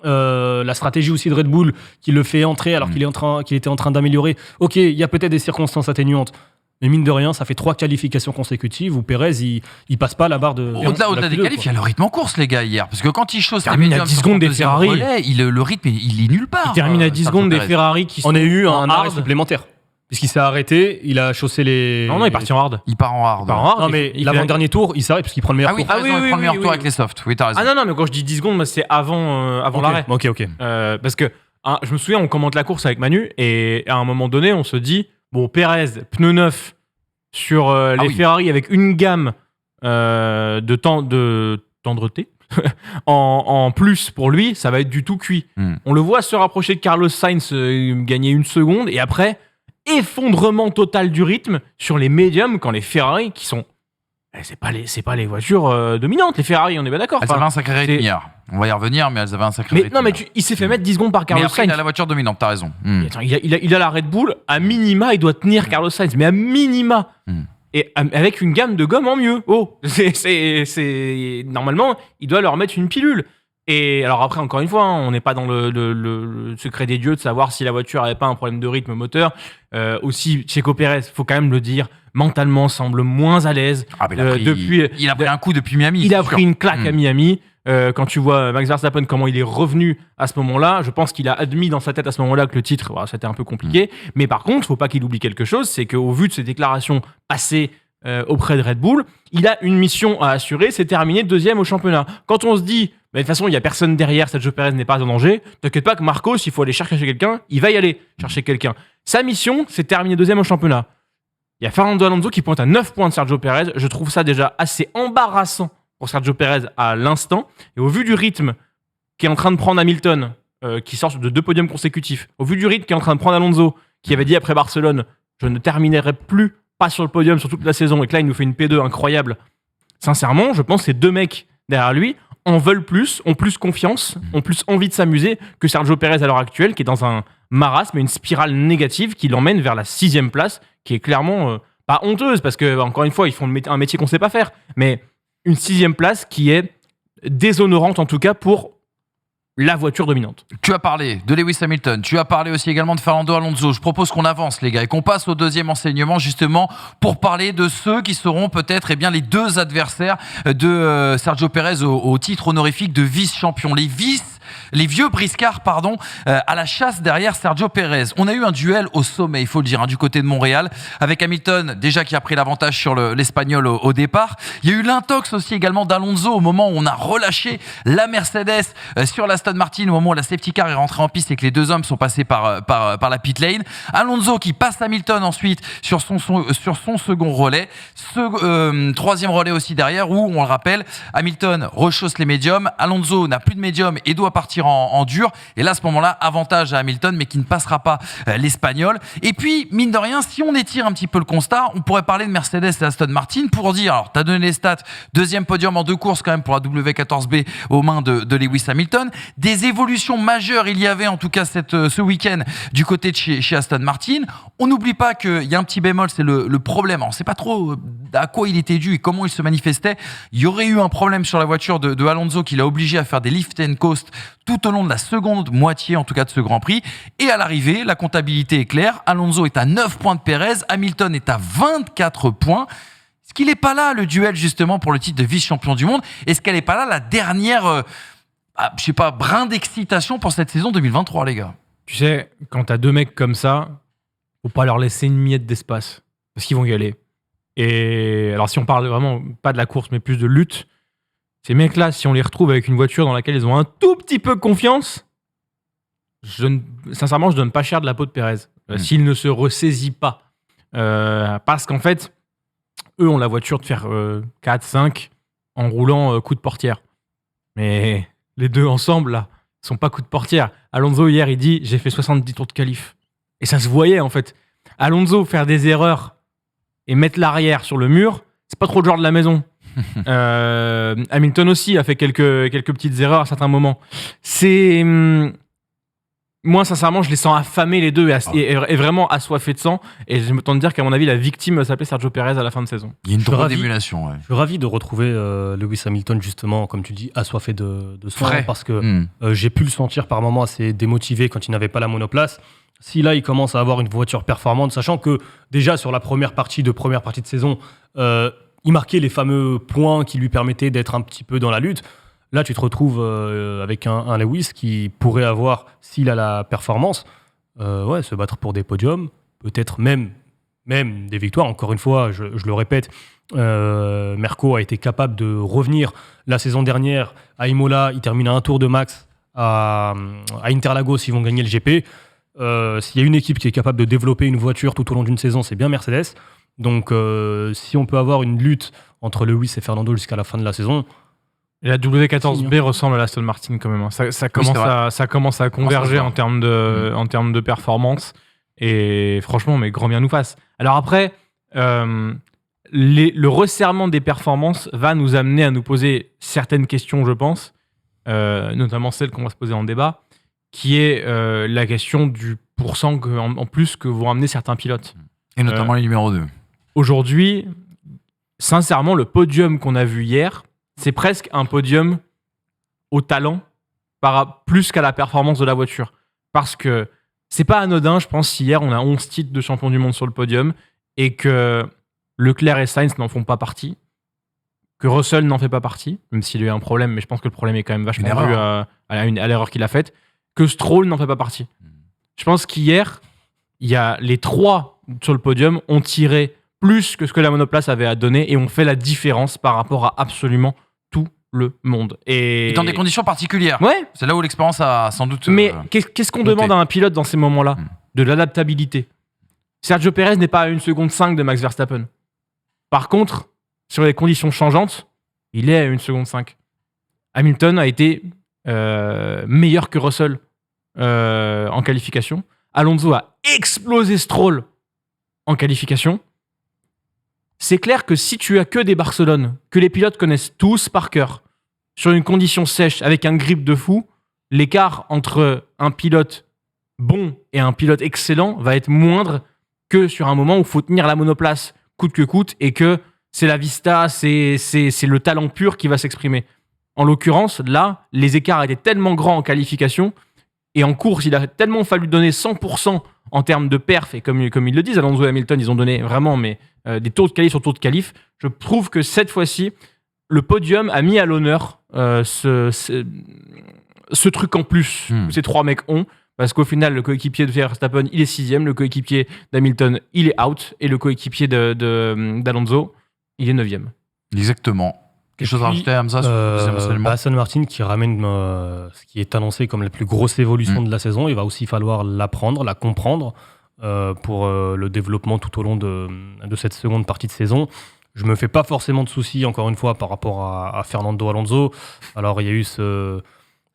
La stratégie aussi de Red Bull qui le fait entrer alors qu'il était en train d'améliorer. Ok, il y a peut-être des circonstances atténuantes. Et mine de rien, ça fait 3 qualifications consécutives où Pérez, il passe pas la barre de. Au-delà des qualifs, il y a le rythme en course, les gars, hier. Parce que quand il chausse les termine médiums à 10 sur secondes son des deuxième Ferrari. relais, le rythme, il est nulle part. Il termine à 10 secondes des Perez. Ferrari qui sont. On a eu en un arrêt hard. supplémentaire. Puisqu'il s'est arrêté, il a chaussé les. Non, il est parti en hard. Il part en hard. Il part en hard. Non, mais il fait- l'avant-dernier tour, il s'arrête parce qu'il prend le meilleur Ah oui, tour. t'as raison, il prend le meilleur tour avec les softs. Oui, t'as raison. Ah non, mais quand je dis 10 secondes, moi, c'est avant Ok, l'arrêt. Ok. Parce que je me souviens, on commente la course avec Manu et à un moment donné, on se dit bon, Pérez, pneu neuf sur les oui. Ferrari avec une gamme de tendreté en plus pour lui, ça va être du tout cuit. On le voit se rapprocher de Carlos Sainz, gagner 1 seconde et après, effondrement total du rythme sur les médiums quand les Ferrari qui sont. C'est pas les voitures dominantes, les Ferrari, on est bien d'accord. Elles avaient un sacré rythme hier. On va y revenir, mais elles avaient un sacré rythme. Non, mais il s'est fait mettre 10 secondes par Mais Carlos après, il Sainz. a la voiture dominante, t'as raison. Et attends, il a la Red Bull, à minima, il doit tenir Carlos Sainz, mais à minima. Et avec une gamme de gomme en mieux. Oh, normalement, il doit leur mettre une pilule. Et alors après, encore une fois, on n'est pas dans le secret des dieux de savoir si la voiture n'avait pas un problème de rythme moteur. Aussi, Checo Pérez, faut quand même le dire, mentalement semble moins à l'aise. Ah, mais il a pris un coup depuis Miami. Il a c'est pris sûr. une claque à Miami. Quand tu vois Max Verstappen, comment il est revenu à ce moment-là, je pense qu'il a admis dans sa tête à ce moment-là que le titre, c'était un peu compliqué. Mais par contre, faut pas qu'il oublie quelque chose, c'est qu'au vu de ses déclarations passées auprès de Red Bull, il a une mission à assurer, c'est terminer 2e au championnat. Quand on se dit, de toute façon, il n'y a personne derrière, Sergio Pérez n'est pas en danger, t'inquiète pas que Marcos, il faut aller chercher quelqu'un, il va y aller chercher quelqu'un. Sa mission, c'est terminer 2e au championnat. Il y a Fernando Alonso qui pointe à 9 points de Sergio Pérez. Je trouve ça déjà assez embarrassant pour Sergio Pérez à l'instant. Et au vu du rythme qu'est en train de prendre Hamilton, qui sort de 2 podiums consécutifs, au vu du rythme qu'est en train de prendre Alonso, qui avait dit après Barcelone, je ne terminerai plus pas sur le podium sur toute la saison, et que là, il nous fait une P2 incroyable. Sincèrement, je pense que ces 2 mecs derrière lui en veulent plus, ont plus confiance, ont plus envie de s'amuser que Sergio Pérez à l'heure actuelle, qui est dans un marasme et une spirale négative qui l'emmène vers la 6e place, qui est clairement pas honteuse, parce que, encore une fois, ils font un métier qu'on sait pas faire, mais une 6e place qui est déshonorante, en tout cas, pour la voiture dominante. Tu as parlé de Lewis Hamilton, tu as parlé aussi également de Fernando Alonso. Je propose qu'on avance, les gars, et qu'on passe au 2e enseignement, justement, pour parler de ceux qui seront peut-être les 2 adversaires de Sergio Pérez au titre honorifique de vice-champion. Les vieux briscards, à la chasse derrière Sergio Pérez. On a eu un duel au sommet, il faut le dire, du côté de Montréal, avec Hamilton, déjà qui a pris l'avantage sur l'Espagnol au départ. Il y a eu l'intox aussi également d'Alonso au moment où on a relâché la Mercedes sur la Aston Martin, au moment où la safety car est rentrée en piste et que les 2 hommes sont passés par la pit lane. Alonso qui passe Hamilton ensuite sur son second relais. 3e relais aussi derrière où, on le rappelle, Hamilton rechausse les médiums. Alonso n'a plus de médium et doit partir en dur. Et là, à ce moment-là, avantage à Hamilton, mais qui ne passera pas l'Espagnol. Et puis, mine de rien, si on étire un petit peu le constat, on pourrait parler de Mercedes et Aston Martin pour dire, alors, t'as donné les stats, 2e podium en 2 courses quand même pour la W14B aux mains de Lewis Hamilton. Des évolutions majeures, il y avait en tout cas ce week-end du côté de chez Aston Martin. On n'oublie pas qu'il y a un petit bémol, c'est le problème. On ne sait pas trop à quoi il était dû et comment il se manifestait. Il y aurait eu un problème sur la voiture de Alonso qui l'a obligé à faire des lift and coast tout au long de la seconde moitié, en tout cas de ce Grand Prix. Et à l'arrivée, la comptabilité est claire. Alonso est à 9 points de Pérez, Hamilton est à 24 points. Est-ce qu'il n'est pas là, le duel, justement, pour le titre de vice-champion du monde? Est-ce qu'elle n'est pas là, la dernière, brin d'excitation pour cette saison 2023, les gars? Tu sais, quand t'as 2 mecs comme ça, faut pas leur laisser une miette d'espace, parce qu'ils vont y aller. Et alors, si on parle vraiment pas de la course, mais plus de lutte, ces mecs-là, si on les retrouve avec une voiture dans laquelle ils ont un tout petit peu confiance, sincèrement, je donne pas cher de la peau de Pérez. S'il ne se ressaisit pas. Parce qu'en fait, eux ont la voiture de faire 4-5 en roulant coup de portière. Mais les 2 ensemble, là, sont pas coup de portière. Alonso, hier, il dit « J'ai fait 70 tours de qualif ». Et ça se voyait, en fait. Alonso, faire des erreurs et mettre l'arrière sur le mur, c'est pas trop le genre de la maison. Hamilton aussi a fait quelques petites erreurs à certains moments. Moi, sincèrement, je les sens affamés les 2 et vraiment assoiffés de sang. Et je me tente de dire qu'à mon avis, la victime va s'appeler Sergio Pérez à la fin de saison. Il y a une drôle d'émulation. Ouais. Je suis ravi de retrouver Lewis Hamilton, justement, comme tu dis, assoiffé de sang. Frais. Parce que j'ai pu le sentir par moments assez démotivé quand il n'avait pas la monoplace. Si là, il commence à avoir une voiture performante, sachant que déjà sur la première partie de saison, il marquait les fameux points qui lui permettaient d'être un petit peu dans la lutte. Là, tu te retrouves avec un Lewis qui pourrait avoir, s'il a la performance, se battre pour des podiums, peut-être même des victoires. Encore une fois, je le répète, Merco a été capable de revenir la saison dernière à Imola. Il termine à un tour de Max à Interlagos. Ils vont gagner le GP. S'il y a une équipe qui est capable de développer une voiture tout au long d'une saison, c'est bien Mercedes. Donc, si on peut avoir une lutte entre Lewis et Fernando jusqu'à la fin de la saison... Et la W14B ressemble à la Aston Martin quand même. Ça commence à converger en termes de performance. Et franchement, mais grand bien nous fasse. Alors après, le resserrement des performances va nous amener à nous poser certaines questions, je pense, notamment celle qu'on va se poser en débat, qui est la question du pourcent en plus que vont amener certains pilotes. Et notamment les numéros 2. Aujourd'hui, sincèrement, le podium qu'on a vu hier, c'est presque un podium au talent plus qu'à la performance de la voiture. Parce que c'est pas anodin, je pense, si hier on a 11 titres de champion du monde sur le podium et que Leclerc et Sainz n'en font pas partie, que Russell n'en fait pas partie, même s'il a eu un problème, mais je pense que le problème est quand même vachement dû à l'erreur qu'il a faite, que Stroll n'en fait pas partie. Je pense qu'hier, il y a les 3 sur le podium ont tiré plus que ce que la monoplace avait à donner et ont fait la différence par rapport à absolument tout le monde. Et dans des conditions particulières. Ouais. C'est là où l'expérience a sans doute... Mais qu'est-ce qu'on demande à un pilote dans ces moments-là ? De l'adaptabilité. Sergio Pérez n'est pas à 1,5 seconde de Max Verstappen. Par contre, sur les conditions changeantes, il est à 1,5 seconde. Hamilton a été meilleur que Russell en qualification. Alonso a explosé Stroll en qualification. C'est clair que si tu as que des Barcelone, que les pilotes connaissent tous par cœur, sur une condition sèche, avec un grip de fou, l'écart entre un pilote bon et un pilote excellent va être moindre que sur un moment où il faut tenir la monoplace coûte que coûte et que c'est la vista, c'est le talent pur qui va s'exprimer. En l'occurrence, là, les écarts étaient tellement grands en qualification et en course, il a tellement fallu donner 100% en termes de perf, et comme ils le disent, Alonso et Hamilton, ils ont donné vraiment des tours de qualif sur tours de qualif. Je trouve que cette fois-ci, le podium a mis à l'honneur ce truc en plus que ces 3 mecs ont, parce qu'au final, le coéquipier de Verstappen, il est 6e, le coéquipier d'Hamilton, il est out, et le coéquipier d'Alonso, il est 9e. Exactement. Quelque chose à rajouter, Hamza, sur le deuxième enseignement ? Aston Martin qui ramène ce qui est annoncé comme la plus grosse évolution de la saison. Il va aussi falloir l'apprendre, la comprendre pour le développement tout au long de cette seconde partie de saison. Je me fais pas forcément de soucis, encore une fois, par rapport à Fernando Alonso. Alors, il y a eu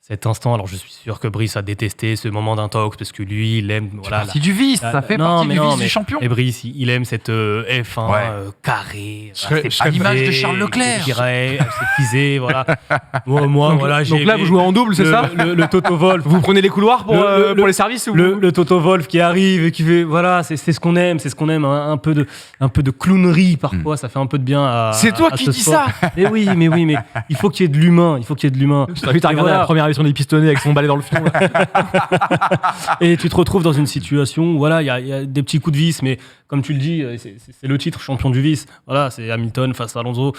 cet instant, alors je suis sûr que Brice a détesté ce moment d'intox parce que lui, il aime... C'est partie du vice, ça fait partie du vice du champion. Et Brice, il aime cette F1 carré, à l'image de Charles Leclerc. Aseptisé, voilà. Moi, voilà, donc là, vous jouez en double, c'est ça ? Le Toto Wolff. Vous prenez les couloirs pour les services ou le Toto Wolff qui arrive et qui fait... Voilà, c'est ce qu'on aime, hein, un peu de clownerie parfois, ça fait un peu de bien à... C'est toi qui dis ça. Mais oui, mais il faut qu'il y ait de l'humain, Je t'invite à regarder la première émission des pistonnés avec son balai dans le fion. Et tu te retrouves dans une situation où voilà, il y a des petits coups de vis, mais comme tu le dis, c'est le titre champion du vice. Voilà, c'est Hamilton face à Alonso.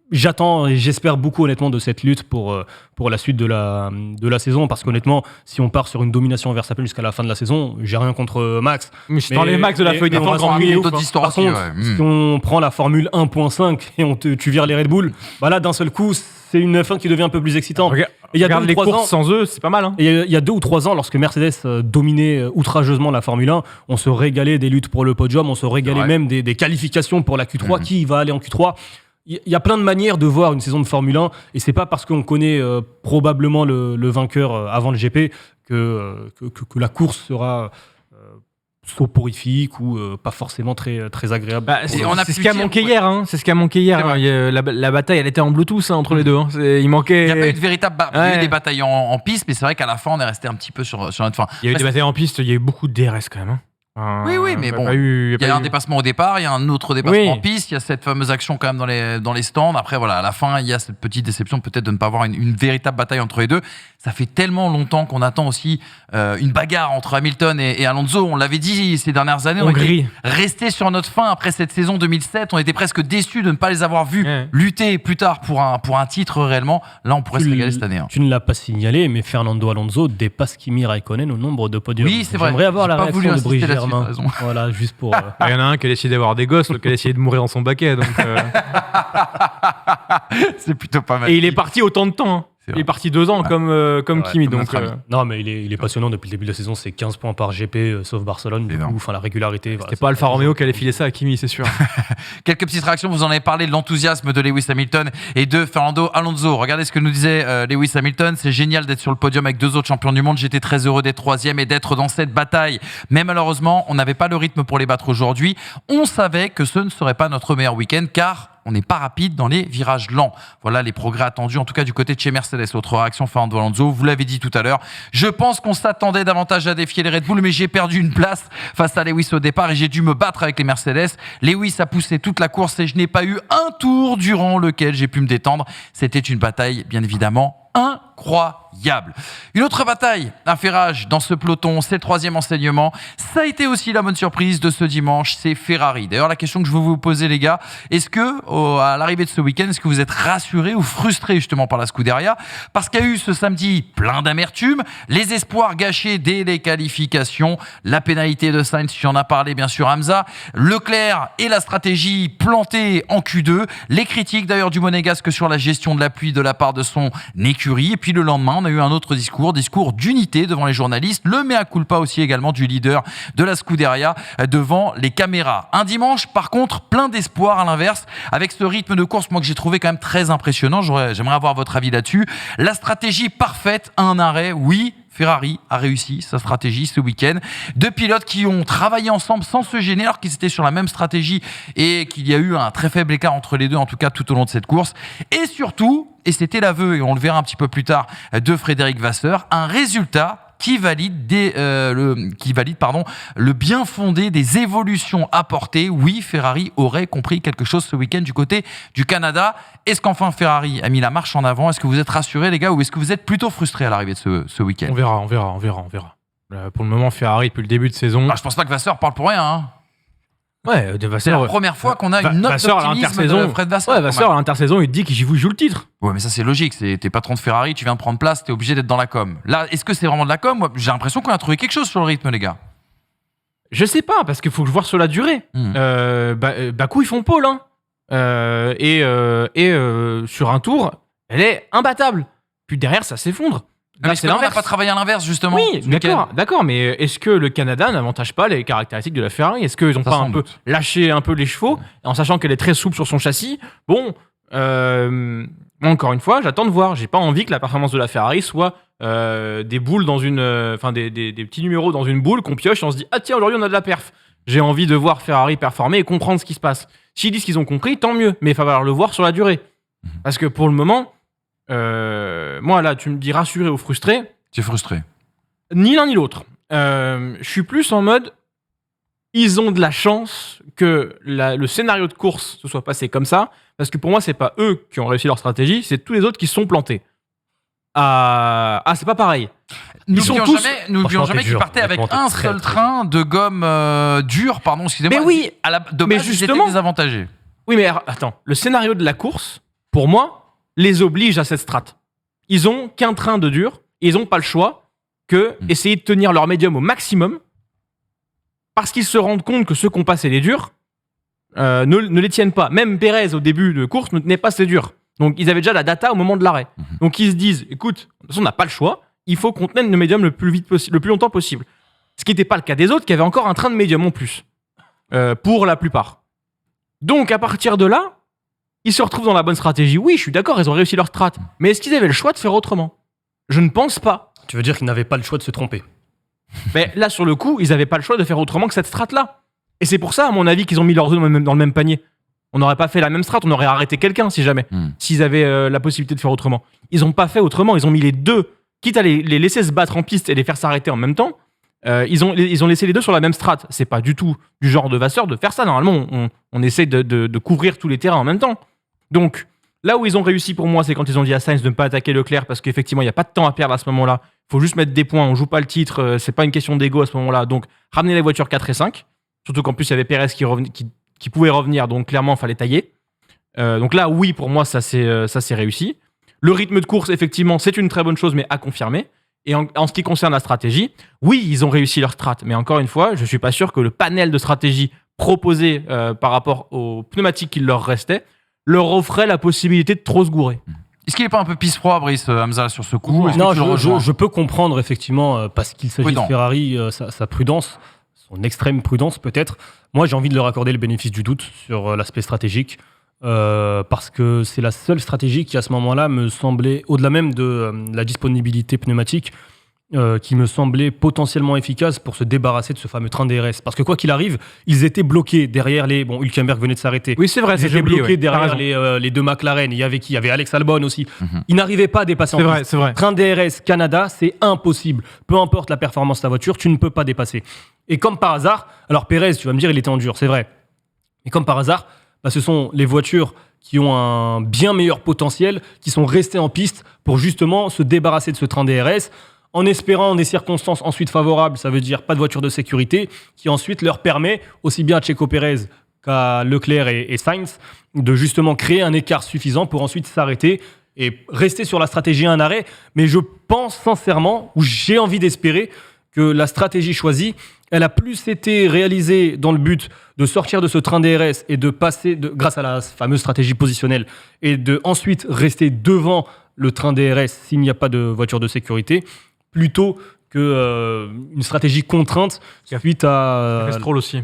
J'attends et j'espère beaucoup honnêtement de cette lutte pour la suite de la saison, parce qu'honnêtement, si on part sur une domination Verstappen jusqu'à la fin de la saison, j'ai rien contre Max. Mais je t'enlève Max de la feuille défense grand milieu d'autres histoires. Par contre, si on prend la Formule 1.5 et tu vires les Red Bull, bah là d'un seul coup, c'est une F1 qui devient un peu plus excitante. Regarde les courses sans eux, c'est pas mal. Hein. Et il y a 2 ou 3 ans, lorsque Mercedes dominait outrageusement la Formule 1, on se régalait des luttes pour le podium, on se régalait même des qualifications pour la Q3. Qui va aller en Q3 ? Il y a plein de manières de voir une saison de Formule 1, et c'est pas parce qu'on connaît probablement le vainqueur avant le GP que la course sera soporifique ou pas forcément très, très agréable. C'est ce qui a manqué hier. Hein. C'est ce qui a manqué hier. La bataille, elle était en Bluetooth entre les deux. Hein. Il manquait. Il n'y a pas eu de véritable. Il y a eu des batailles en piste, mais c'est vrai qu'à la fin, on est resté un petit peu sur notre fin. Il y a eu des batailles en piste, il y a eu beaucoup de DRS quand même. Hein. Oui, mais bon, il y a un dépassement au départ, il y a un autre dépassement en piste, il y a cette fameuse action quand même dans les stands. Après, voilà, à la fin, il y a cette petite déception peut-être de ne pas avoir une véritable bataille entre les deux. ça fait tellement longtemps qu'on attend aussi une bagarre entre Hamilton et Alonso. On l'avait dit ces dernières années, on était restés sur notre faim après cette saison 2007. On était presque déçus de ne pas les avoir vus lutter plus tard pour un titre réellement. Là, on pourrait se régaler cette année. Tu ne l'as pas signalé, mais Fernando Alonso dépasse Kimi Raikkonen au nombre de podiums. Oui, c'est vrai. J'aimerais avoir la réaction de Brice Germain. raison. Voilà, juste pour... Il y en a un qui a décidé d'avoir des gosses, l'autre qui a décidé de mourir dans son baquet. Donc, c'est plutôt pas mal. Et il est parti autant de temps. Hein. Il est parti 2 ans comme Kimi. comme Donc, Non, mais il est passionnant depuis le début de la saison. C'est 15 points par GP, sauf Barcelone. Du coup, la régularité. C'était pas Alfa Romeo qui allait filer ça à Kimi, c'est sûr. Quelques petites réactions, vous en avez parlé, de l'enthousiasme de Lewis Hamilton et de Fernando Alonso. Regardez ce que nous disait Lewis Hamilton. C'est génial d'être sur le podium avec 2 autres champions du monde. J'étais très heureux d'être 3e et d'être dans cette bataille. Mais malheureusement, on n'avait pas le rythme pour les battre aujourd'hui. On savait que ce ne serait pas notre meilleur week-end car on n'est pas rapide dans les virages lents. Voilà les progrès attendus, en tout cas du côté de chez Mercedes. Autre réaction, Fernando Alonso, vous l'avez dit tout à l'heure. Je pense qu'on s'attendait davantage à défier les Red Bull, mais j'ai perdu une place face à Lewis au départ et j'ai dû me battre avec les Mercedes. Lewis a poussé toute la course et je n'ai pas eu un tour durant lequel j'ai pu me détendre. C'était une bataille, bien évidemment, incroyable. Une autre bataille à faire rage dans ce peloton, c'est le 3e enseignement. Ça a été aussi la bonne surprise de ce dimanche, c'est Ferrari. D'ailleurs, la question que je veux vous poser, les gars, est-ce que, à l'arrivée de ce week-end, est-ce que vous êtes rassurés ou frustrés justement par la Scuderia? Parce qu'il y a eu ce samedi plein d'amertume, les espoirs gâchés dès les qualifications, la pénalité de Sainz, tu en as parlé bien sûr Hamza, Leclerc et la stratégie plantée en Q2, les critiques d'ailleurs du Monégasque sur la gestion de la pluie de la part de son écurie. Et puis le lendemain, on a eu un autre discours d'unité devant les journalistes, le mea culpa aussi également du leader de la Scuderia devant les caméras. Un dimanche, par contre, plein d'espoir à l'inverse, avec ce rythme de course, moi que j'ai trouvé quand même très impressionnant. J'aimerais avoir votre avis là-dessus. La stratégie parfaite à un arrêt, oui. Ferrari a réussi sa stratégie ce week-end. 2 pilotes qui ont travaillé ensemble sans se gêner alors qu'ils étaient sur la même stratégie et qu'il y a eu un très faible écart entre les deux, en tout cas tout au long de cette course. Et surtout, et c'était l'aveu, et on le verra un petit peu plus tard, de Frédéric Vasseur, un résultat qui valide le bien fondé des évolutions apportées. Oui, Ferrari aurait compris quelque chose ce week-end du côté du Canada. Est-ce qu'enfin Ferrari a mis la marche en avant? Est-ce que vous êtes rassurés, les gars, ou est-ce que vous êtes plutôt frustrés à l'arrivée de ce week-end? On verra. Pour le moment, Ferrari, depuis le début de saison... Je pense pas que Vasseur parle pour rien, hein. Ouais, c'est la première fois qu'on a une note d'optimisme de Fred Vasseur. Ouais, Vasseur à l'intersaison, il dit qu'il joue le titre. Ouais, mais ça c'est logique. T'es patron de Ferrari, tu viens de prendre place, t'es obligé d'être dans la com. Là, est-ce que c'est vraiment de la com? Moi, j'ai l'impression qu'on a trouvé quelque chose sur le rythme, les gars. Je sais pas, parce qu'il faut que je vois sur la durée. Bakou, ils font pole, hein. Sur un tour, elle est imbattable. Puis derrière, ça s'effondre. Là, c'est l'inverse. On n'a pas travaillé à l'inverse, justement. Oui, d'accord, mais est-ce que le Canada n'avantage pas les caractéristiques de la Ferrari? Est-ce qu'ils n'ont pas un peu lâché un peu les chevaux, en sachant qu'elle est très souple sur son châssis? Bon, encore une fois, j'attends de voir. J'ai pas envie que la performance de la Ferrari soit des boules dans une... des petits numéros dans une boule qu'on pioche et on se dit « Ah tiens, aujourd'hui, on a de la perf ». J'ai envie de voir Ferrari performer et comprendre ce qui se passe. S'ils disent qu'ils ont compris, tant mieux, mais il va falloir le voir sur la durée. Parce que pour le moment... moi là, tu me dis rassuré ou frustré. Tu es frustré. Ni l'un ni l'autre. Je suis plus en mode, ils ont de la chance que le scénario de course se soit passé comme ça, parce que pour moi, c'est pas eux qui ont réussi leur stratégie, c'est tous les autres qui se sont plantés. C'est pas pareil. N'oublions jamais qu'ils partaient avec un seul train de gomme dure, pardon, excusez-moi. Mais oui, de base, ils étaient désavantagés. Oui, mais attends, le scénario de la course, pour moi, les oblige à cette strat. Ils ont qu'un train de dur, et ils n'ont pas le choix que essayer de tenir leur médium au maximum, parce qu'ils se rendent compte que ceux qui ont passé les durs ne les tiennent pas. Même Pérez, au début de course, ne tenait pas ses durs. Donc, ils avaient déjà la data au moment de l'arrêt. Donc, ils se disent, écoute, de toute façon, on n'a pas le choix, il faut qu'on tienne le médium le plus longtemps possible. Ce qui n'était pas le cas des autres, qui avaient encore un train de médium en plus, pour la plupart. Donc, à partir de là, ils se retrouvent dans la bonne stratégie. Oui, je suis d'accord, ils ont réussi leur strat. Mais est-ce qu'ils avaient le choix de faire autrement? Je ne pense pas. Tu veux dire qu'ils n'avaient pas le choix de se tromper? Mais là, sur le coup, ils n'avaient pas le choix de faire autrement que cette strat-là. Et c'est pour ça, à mon avis, qu'ils ont mis leurs œufs dans le même panier. On n'aurait pas fait la même strat, on aurait arrêté quelqu'un si jamais. S'ils avaient la possibilité de faire autrement. Ils n'ont pas fait autrement, ils ont mis les deux. Quitte à les laisser se battre en piste et les faire s'arrêter en même temps, ils ont laissé les deux sur la même strat. C'est pas du tout du genre de Vasseur de faire ça. Normalement, on essaie de couvrir tous les terrains en même temps. Donc, Là où ils ont réussi pour moi, c'est quand ils ont dit à Sainz de ne pas attaquer Leclerc parce qu'effectivement, il n'y a pas de temps à perdre à ce moment-là. Il faut juste mettre des points. On joue pas le titre. C'est pas une question d'ego à ce moment-là. Donc, ramener les voitures 4 et 5. Surtout qu'en plus, il y avait Pérez qui pouvait revenir. Donc, clairement, il fallait tailler. Donc là, oui, pour moi, ça c'est réussi. Le rythme de course, effectivement, c'est une très bonne chose, mais à confirmer. Et en ce qui concerne la stratégie, oui, ils ont réussi leur strat. Mais encore une fois, je ne suis pas sûr que le panel de stratégies proposées par rapport aux pneumatiques qu'il leur restait leur offrait la possibilité de trop se gourer. Est-ce qu'il n'est pas un peu pisse-froid, Brice Hamza, sur ce coup? Non, je peux comprendre, effectivement, parce qu'il s'agit de Ferrari, sa prudence, son extrême prudence peut-être. Moi, j'ai envie de leur accorder le bénéfice du doute sur l'aspect stratégique. Parce que c'est la seule stratégie qui, à ce moment-là, me semblait, au-delà même de la disponibilité pneumatique, qui me semblait potentiellement efficace pour se débarrasser de ce fameux train DRS. Parce que quoi qu'il arrive, ils étaient bloqués derrière les... Bon, Hülkenberg venait de s'arrêter. Oui, c'est vrai, ils étaient bloqués derrière les deux McLaren. Il y avait qui? Il y avait Alex Albon aussi. Ils n'arrivaient pas à dépasser. C'est vrai. Train DRS Canada, c'est impossible. Peu importe la performance de la voiture, tu ne peux pas dépasser. Et comme par hasard, alors Pérez, tu vas me dire, il était en dur, c'est vrai. Mais comme par hasard, ce sont les voitures qui ont un bien meilleur potentiel, qui sont restées en piste pour justement se débarrasser de ce train DRS, en espérant des circonstances ensuite favorables, ça veut dire pas de voiture de sécurité, qui ensuite leur permet, aussi bien à Checo Pérez qu'à Leclerc et Sainz, de justement créer un écart suffisant pour ensuite s'arrêter et rester sur la stratégie à un arrêt. Mais je pense sincèrement, ou j'ai envie d'espérer, que la stratégie choisie, elle a plus été réalisée dans le but de sortir de ce train DRS et de passer, grâce à la fameuse stratégie positionnelle, et de ensuite rester devant le train DRS s'il n'y a pas de voiture de sécurité, plutôt qu'une stratégie contrainte suite à... Stroll aussi.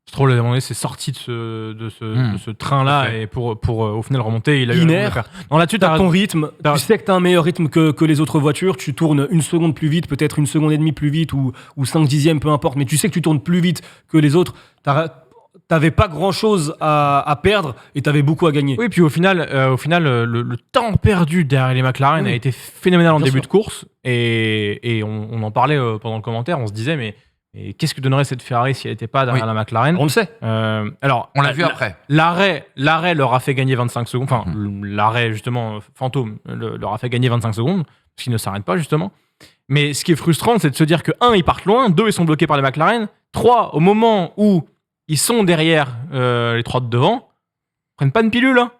Stroll, à un moment donné, s'est sorti de ce train-là et pour au final remonter, il a eu linéaire. Non, là-dessus, t'as ton rythme. Tu sais que tu as un meilleur rythme que les autres voitures. Tu tournes 1 seconde plus vite, peut-être 1 seconde et demie plus vite ou 5 dixièmes, peu importe. Mais tu sais que tu tournes plus vite que les autres. T'avais pas grand-chose à perdre et t'avais beaucoup à gagner. Oui, puis au final, le temps perdu derrière les McLaren a été phénoménal en début de course. Et on en parlait pendant le commentaire. On se disait, mais qu'est-ce que donnerait cette Ferrari si elle n'était pas derrière la McLaren? On le sait. Alors, on l'a vu après. L'arrêt leur a fait gagner 25 secondes. Enfin, l'arrêt, justement, fantôme, leur a fait gagner 25 secondes, parce qu'ils ne s'arrêtent pas, justement. Mais ce qui est frustrant, c'est de se dire que 1, ils partent loin, 2, ils sont bloqués par les McLaren, 3, au moment où ils sont derrière les 3 de devant, ils prennent pas une pilule, hein.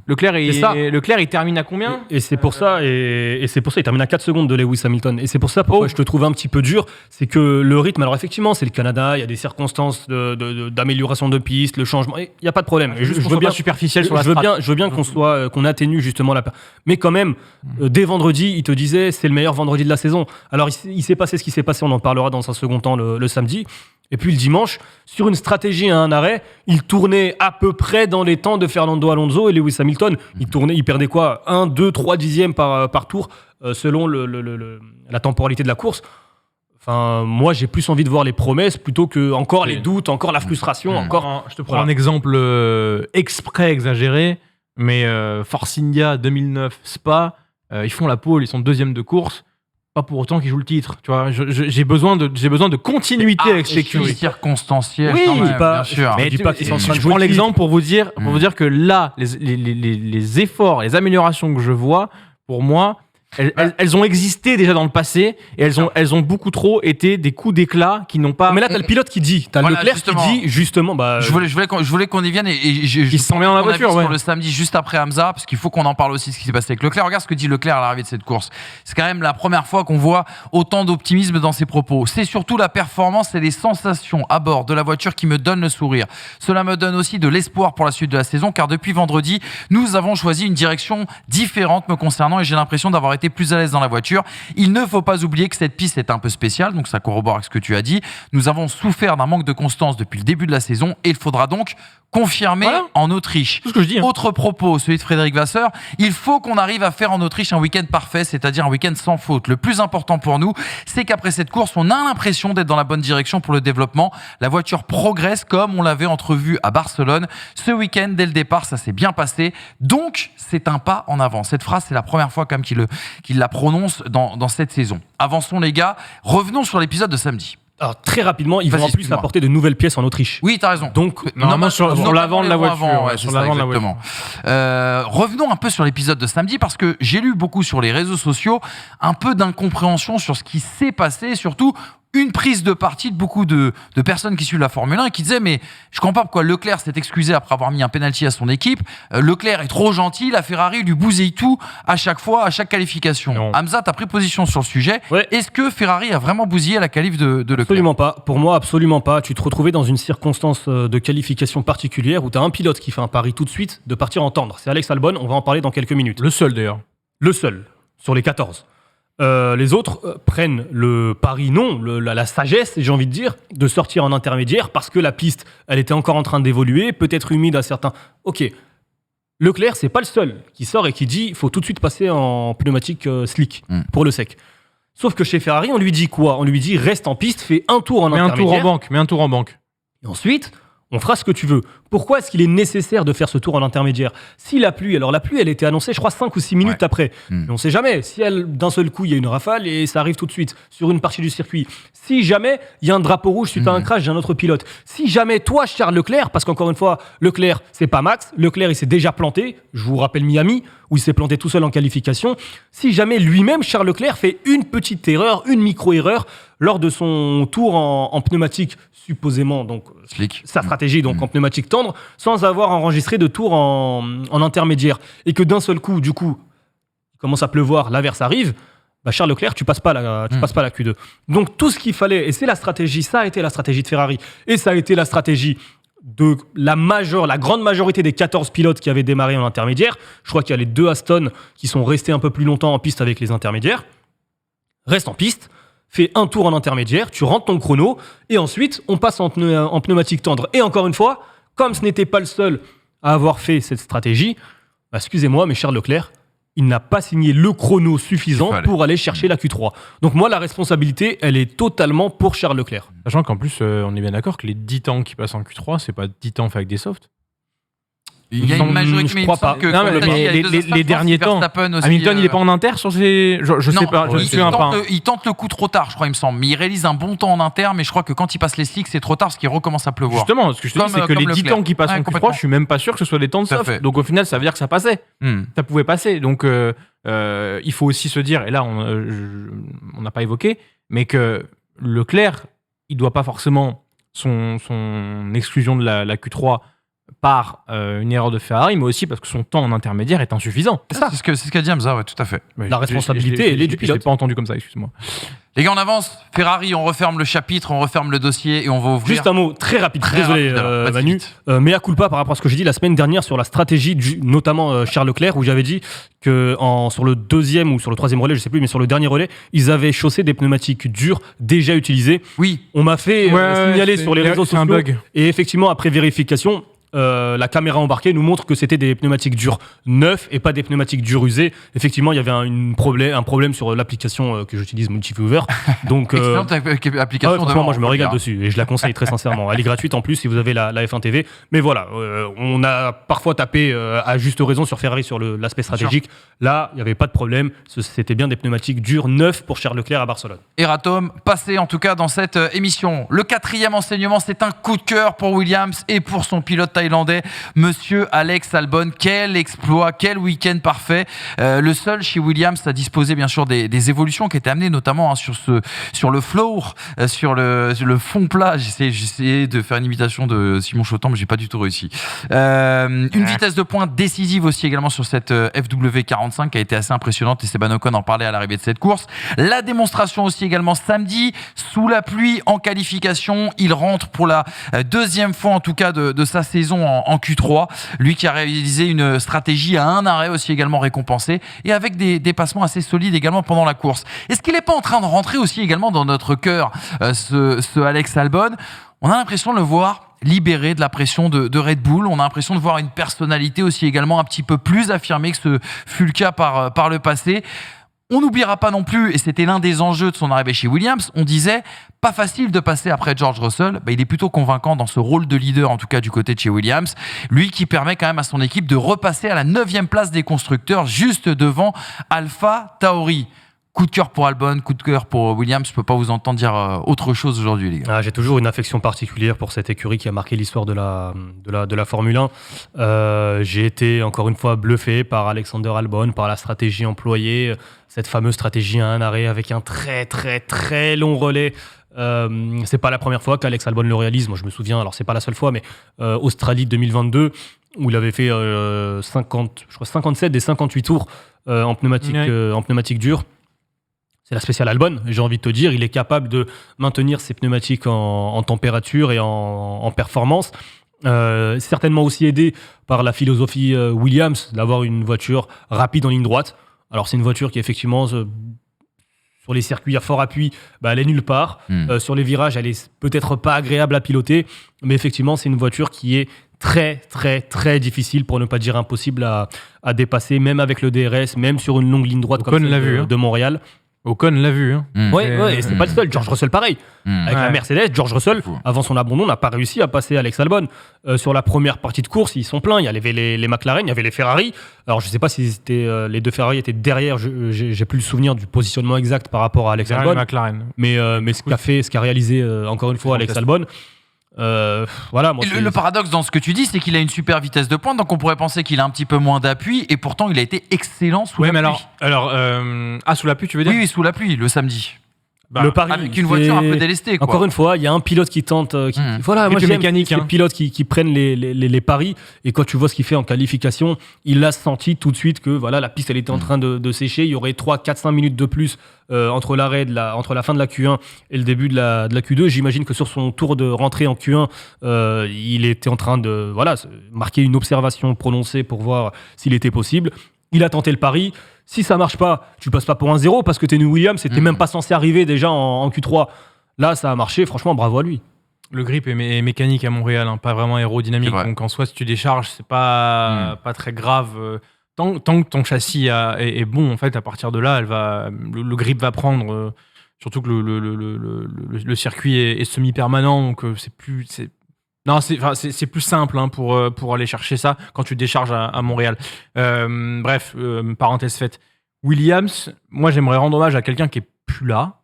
Leclerc, il termine à combien? Et c'est pour ça, et c'est pour ça, il termine à 4 secondes de Lewis Hamilton. Et c'est pour ça pourquoi je te trouve un petit peu dur, c'est que le rythme, alors effectivement, c'est le Canada, il y a des circonstances d'amélioration de piste, le changement, il n'y a pas de problème. Je veux bien superficiel sur la je veux bien qu'on atténue justement la... Mais quand même, dès vendredi, il te disait, c'est le meilleur vendredi de la saison. Alors il s'est passé ce qui s'est passé, on en parlera dans un second temps le samedi. Et puis le dimanche, sur une stratégie à un arrêt, il tournait à peu près dans les temps de Fernando Alonso et Lewis Hamilton. Il perdait quoi? 1, 2, 3 dixièmes par tour, selon la temporalité de la course. Enfin, moi, j'ai plus envie de voir les promesses plutôt que encore les doutes, encore la frustration. Je te prends un exemple exprès exagéré, mais Force India 2009 Spa, ils font la pole, ils sont 2e de course. Pas pour autant qu'ils jouent le titre, tu vois. J'ai besoin de continuité avec ces écuries. Circonstancielles, oui, quand même, bien sûr. Mais je prends l'exemple pour vous dire que là, les efforts, les améliorations que je vois, pour moi, elles ont existé déjà dans le passé et elles ont beaucoup trop été des coups d'éclat qui n'ont pas. Mais là, t'as le pilote qui dit, t'as Leclerc qui dit justement. Je voulais qu'on y vienne et il se sent bien dans la voiture. Pour le samedi, juste après Hamza, parce qu'il faut qu'on en parle aussi de ce qui s'est passé avec Leclerc. Regarde ce que dit Leclerc à l'arrivée de cette course. C'est quand même la première fois qu'on voit autant d'optimisme dans ses propos. C'est surtout la performance et les sensations à bord de la voiture qui me donnent le sourire. Cela me donne aussi de l'espoir pour la suite de la saison, car depuis vendredi, nous avons choisi une direction différente me concernant et j'ai l'impression d'avoir été plus à l'aise dans la voiture. Il ne faut pas oublier que cette piste est un peu spéciale, donc ça corrobore avec ce que tu as dit. Nous avons souffert d'un manque de constance depuis le début de la saison et il faudra donc confirmer en Autriche. C'est ce que je dis. Autre propos, celui de Frédéric Vasseur, il faut qu'on arrive à faire en Autriche un week-end parfait, c'est-à-dire un week-end sans faute. Le plus important pour nous, c'est qu'après cette course, on a l'impression d'être dans la bonne direction pour le développement. La voiture progresse comme on l'avait entrevu à Barcelone. Ce week-end, dès le départ, ça s'est bien passé. Donc, c'est un pas en avant. Cette phrase, c'est la première fois quand même qu'il la prononce dans cette saison. Avançons les gars, revenons sur l'épisode de samedi. Alors, très rapidement, ils vont Vas-y, en plus excuse-moi. apporter de nouvelles pièces en Autriche. Oui, t'as raison. Donc, Normalement, sur l'avant de la voiture. Ouais, Sur c'est ça, l'avant de la exactement. Revenons un peu sur l'épisode de samedi parce que j'ai lu beaucoup sur les réseaux sociaux un peu d'incompréhension sur ce qui s'est passé, et surtout une prise de parti de beaucoup de personnes qui suivent la Formule 1 et qui disaient mais je comprends pas pourquoi Leclerc s'est excusé après avoir mis un penalty à son équipe. Leclerc est trop gentil, la Ferrari lui bousille tout à chaque fois, à chaque qualification. Non. Hamza, t'as pris position sur le sujet. Ouais. Est-ce que Ferrari a vraiment bousillé la qualif de Leclerc? Absolument pas. Pour moi, absolument pas. Tu te retrouvais dans une circonstance de qualification particulière où tu as un pilote qui fait un pari tout de suite de partir en tendre. C'est Alex Albon, on va en parler dans quelques minutes. Le seul d'ailleurs. Le seul, sur les 14. Les autres prennent le pari, non, la sagesse, j'ai envie de dire, de sortir en intermédiaire parce que la piste, elle était encore en train d'évoluer, peut-être humide à certains. Ok, Leclerc, c'est pas le seul qui sort et qui dit il faut tout de suite passer en pneumatique slick pour le sec. Sauf que chez Ferrari, on lui dit quoi? On lui dit reste en piste, fais un tour en Mets un intermédiaire. tour en banque. Et ensuite, on fera ce que tu veux. Pourquoi est-ce qu'il est nécessaire de faire ce tour en intermédiaire? Si la pluie, alors la pluie, elle était annoncée, je crois, 5 ou 6 minutes après. Mais on ne sait jamais. Si d'un seul coup, il y a une rafale et ça arrive tout de suite sur une partie du circuit. Si jamais, il y a un drapeau rouge suite à un crash d'un autre pilote. Si jamais, toi, Charles Leclerc, parce qu'encore une fois, Leclerc, c'est pas Max. Leclerc, il s'est déjà planté. Je vous rappelle Miami, où il s'est planté tout seul en qualification. Si jamais lui-même, Charles Leclerc, fait une petite erreur, une micro-erreur, lors de son tour en pneumatique, supposément, donc Slick. sa stratégie, donc en pneumatique tendre, sans avoir enregistré de tour en intermédiaire, et que d'un seul coup, du coup, il commence à pleuvoir, l'averse arrive, bah Charles Leclerc, tu passes pas la Q2. Donc tout ce qu'il fallait, et c'est la stratégie, ça a été la stratégie de Ferrari, et ça a été la stratégie de la grande majorité des 14 pilotes qui avaient démarré en intermédiaire. Je crois qu'il y a les 2 Aston qui sont restés un peu plus longtemps en piste avec les intermédiaires. Reste en piste, fais un tour en intermédiaire, tu rentres ton chrono, et ensuite, on passe en pneumatique tendre. Et encore une fois, comme ce n'était pas le seul à avoir fait cette stratégie, bah, excusez-moi, mais Charles Leclerc, il n'a pas signé le chrono suffisant pour aller chercher la Q3. Donc moi, la responsabilité, elle est totalement pour Charles Leclerc. Sachant qu'en plus, on est bien d'accord que les 10 temps qui passent en Q3, c'est pas 10 temps faits avec des softs. Il y a une majorité, mais il me semble que Non, mais les derniers temps, Hamilton, il est pas en inter sur ces. Je sais pas, je me souviens pas. Il tente le coup trop tard, je crois, il me semble. Mais il réalise un bon temps en inter, mais je crois que quand il passe les slicks, c'est trop tard parce qu'il recommence à pleuvoir. Justement, ce que je te dis, c'est que les 10 temps qui passent en Q3, je suis même pas sûr que ce soit des temps de soft. Donc au final, ça veut dire que ça passait. Ça pouvait passer. Donc il faut aussi se dire, et là, on n'a pas évoqué, mais que Leclerc, il doit pas forcément son exclusion de la Q3 par une erreur de Ferrari, mais aussi parce que son temps en intermédiaire est insuffisant. C'est ce qu'a dit Hamza, ouais, tout à fait. La responsabilité, elle est du pilote. Je l'ai pas entendu comme ça, excuse-moi. Les gars, on avance. Ferrari, on referme le chapitre, on referme le dossier et on va ouvrir. Juste un mot très rapide, désolé Manu, mea culpa par rapport à ce que j'ai dit la semaine dernière sur la stratégie, notamment Charles Leclerc, où j'avais dit que sur le deuxième ou sur le troisième relais, je sais plus, mais sur le dernier relais, ils avaient chaussé des pneumatiques durs déjà utilisées. Oui. On m'a fait signaler sur les réseaux sociaux. Un bug. Et effectivement, après vérification, la caméra embarquée nous montre que c'était des pneumatiques durs neufs et pas des pneumatiques durs usés. Effectivement, il y avait un problème sur l'application que j'utilise, Multiviewer. Donc, excellente application. franchement, moi je me régale dessus et je la conseille très sincèrement. Elle est gratuite en plus si vous avez la F1 TV. Mais voilà, on a parfois tapé à juste raison sur Ferrari sur l'aspect stratégique. Là, il n'y avait pas de problème. C'était bien des pneumatiques durs neufs pour Charles Leclerc à Barcelone. Eratom, passé en tout cas dans cette émission. Le 4e enseignement, c'est un coup de cœur pour Williams et pour son pilote thaïlandais, monsieur Alex Albon. Quel exploit, quel week-end parfait. Le seul chez Williams à disposer bien sûr des évolutions qui étaient amenées notamment sur le floor, sur le fond plat. J'ai essayé de faire une imitation de Simon Chotan, mais j'ai pas du tout réussi. Une vitesse de pointe décisive aussi également sur cette FW45 qui a été assez impressionnante et Esteban Ocon en parlait à l'arrivée de cette course. La démonstration aussi également samedi, sous la pluie en qualification. Il rentre pour la deuxième fois en tout cas de sa saison en Q3. Lui qui a réalisé une stratégie à un arrêt aussi également récompensé et avec des dépassements assez solides également pendant la course. Est-ce qu'il n'est pas en train de rentrer aussi également dans notre cœur ce Alex Albon? On a l'impression de le voir libéré de la pression de Red Bull. On a l'impression de voir une personnalité aussi également un petit peu plus affirmée que ce fut le cas par le passé. On n'oubliera pas non plus, et c'était l'un des enjeux de son arrivée chez Williams, on disait, pas facile de passer après George Russell. Il est plutôt convaincant dans ce rôle de leader, en tout cas du côté de chez Williams. Lui qui permet quand même à son équipe de repasser à la 9e place des constructeurs, juste devant Alpha Tauri. Coup de cœur pour Albon, coup de cœur pour Williams. Je peux pas vous entendre dire autre chose aujourd'hui, les gars. J'ai toujours une affection particulière pour cette écurie qui a marqué l'histoire de la Formule 1. J'ai été encore une fois bluffé par Alexander Albon, par la stratégie employée, cette fameuse stratégie à un arrêt avec un très très très long relais. C'est pas la première fois qu'Alex Albon le réalise. Moi je me souviens, alors c'est pas la seule fois, mais Australie 2022 où il avait fait 57 des 58 tours en pneumatique dure. C'est la spéciale Albon, j'ai envie de te dire. Il est capable de maintenir ses pneumatiques en température et en performance. Certainement aussi aidé par la philosophie Williams d'avoir une voiture rapide en ligne droite. Alors c'est une voiture qui effectivement sur les circuits à fort appui, elle est nulle part. Sur les virages, elle est peut-être pas agréable à piloter, mais effectivement c'est une voiture qui est très très très difficile, pour ne pas dire impossible à dépasser, même avec le DRS, même sur une longue ligne droite comme celle de Montréal. Ocon l'a vu. Ouais, et c'est pas le seul. George Russell, pareil. Avec la Mercedes, George Russell, avant son abandon, n'a pas réussi à passer Alex Albon. Sur la première partie de course, ils sont pleins. Il y avait les McLaren, il y avait les Ferrari. Alors, je sais pas si les deux Ferrari étaient derrière. J'ai plus le souvenir du positionnement exact par rapport à Alex Albon. McLaren. Mais ce qu'a réalisé encore une fois Alex Albon. Voilà, moi, le paradoxe dans ce que tu dis, c'est qu'il a une super vitesse de pointe, donc on pourrait penser qu'il a un petit peu moins d'appui, et pourtant il a été excellent sous la pluie. Sous la pluie, tu veux dire ? Oui, sous la pluie, le samedi. Le pari, avec une voiture un peu délestée, quoi. Encore une fois, il y a un pilote qui tente. Voilà, moi j'aime les pilotes qui prennent les paris. Et quand tu vois ce qu'il fait en qualification, il a senti tout de suite que voilà, la piste elle était en train de sécher. Il y aurait 3, 4, 5 minutes de plus entre la fin de la Q1 et le début de la Q2. J'imagine que sur son tour de rentrée en Q1, il était en train de marquer une observation prononcée pour voir s'il était possible. Il a tenté le pari. Si ça marche pas, tu passes pas pour un 0 parce que t'es une Williams et t'es même pas censé arriver déjà en Q3. Là, ça a marché. Franchement, bravo à lui. Le grip est mécanique à Montréal, pas vraiment aérodynamique. Donc en soi, si tu décharges, c'est pas très grave. Tant que ton châssis est bon, en fait, à partir de là, le grip va prendre. Surtout que le circuit est semi-permanent, donc c'est plus simple pour aller chercher ça quand tu décharges à Montréal. Parenthèse faite. Williams, moi j'aimerais rendre hommage à quelqu'un qui est plus là,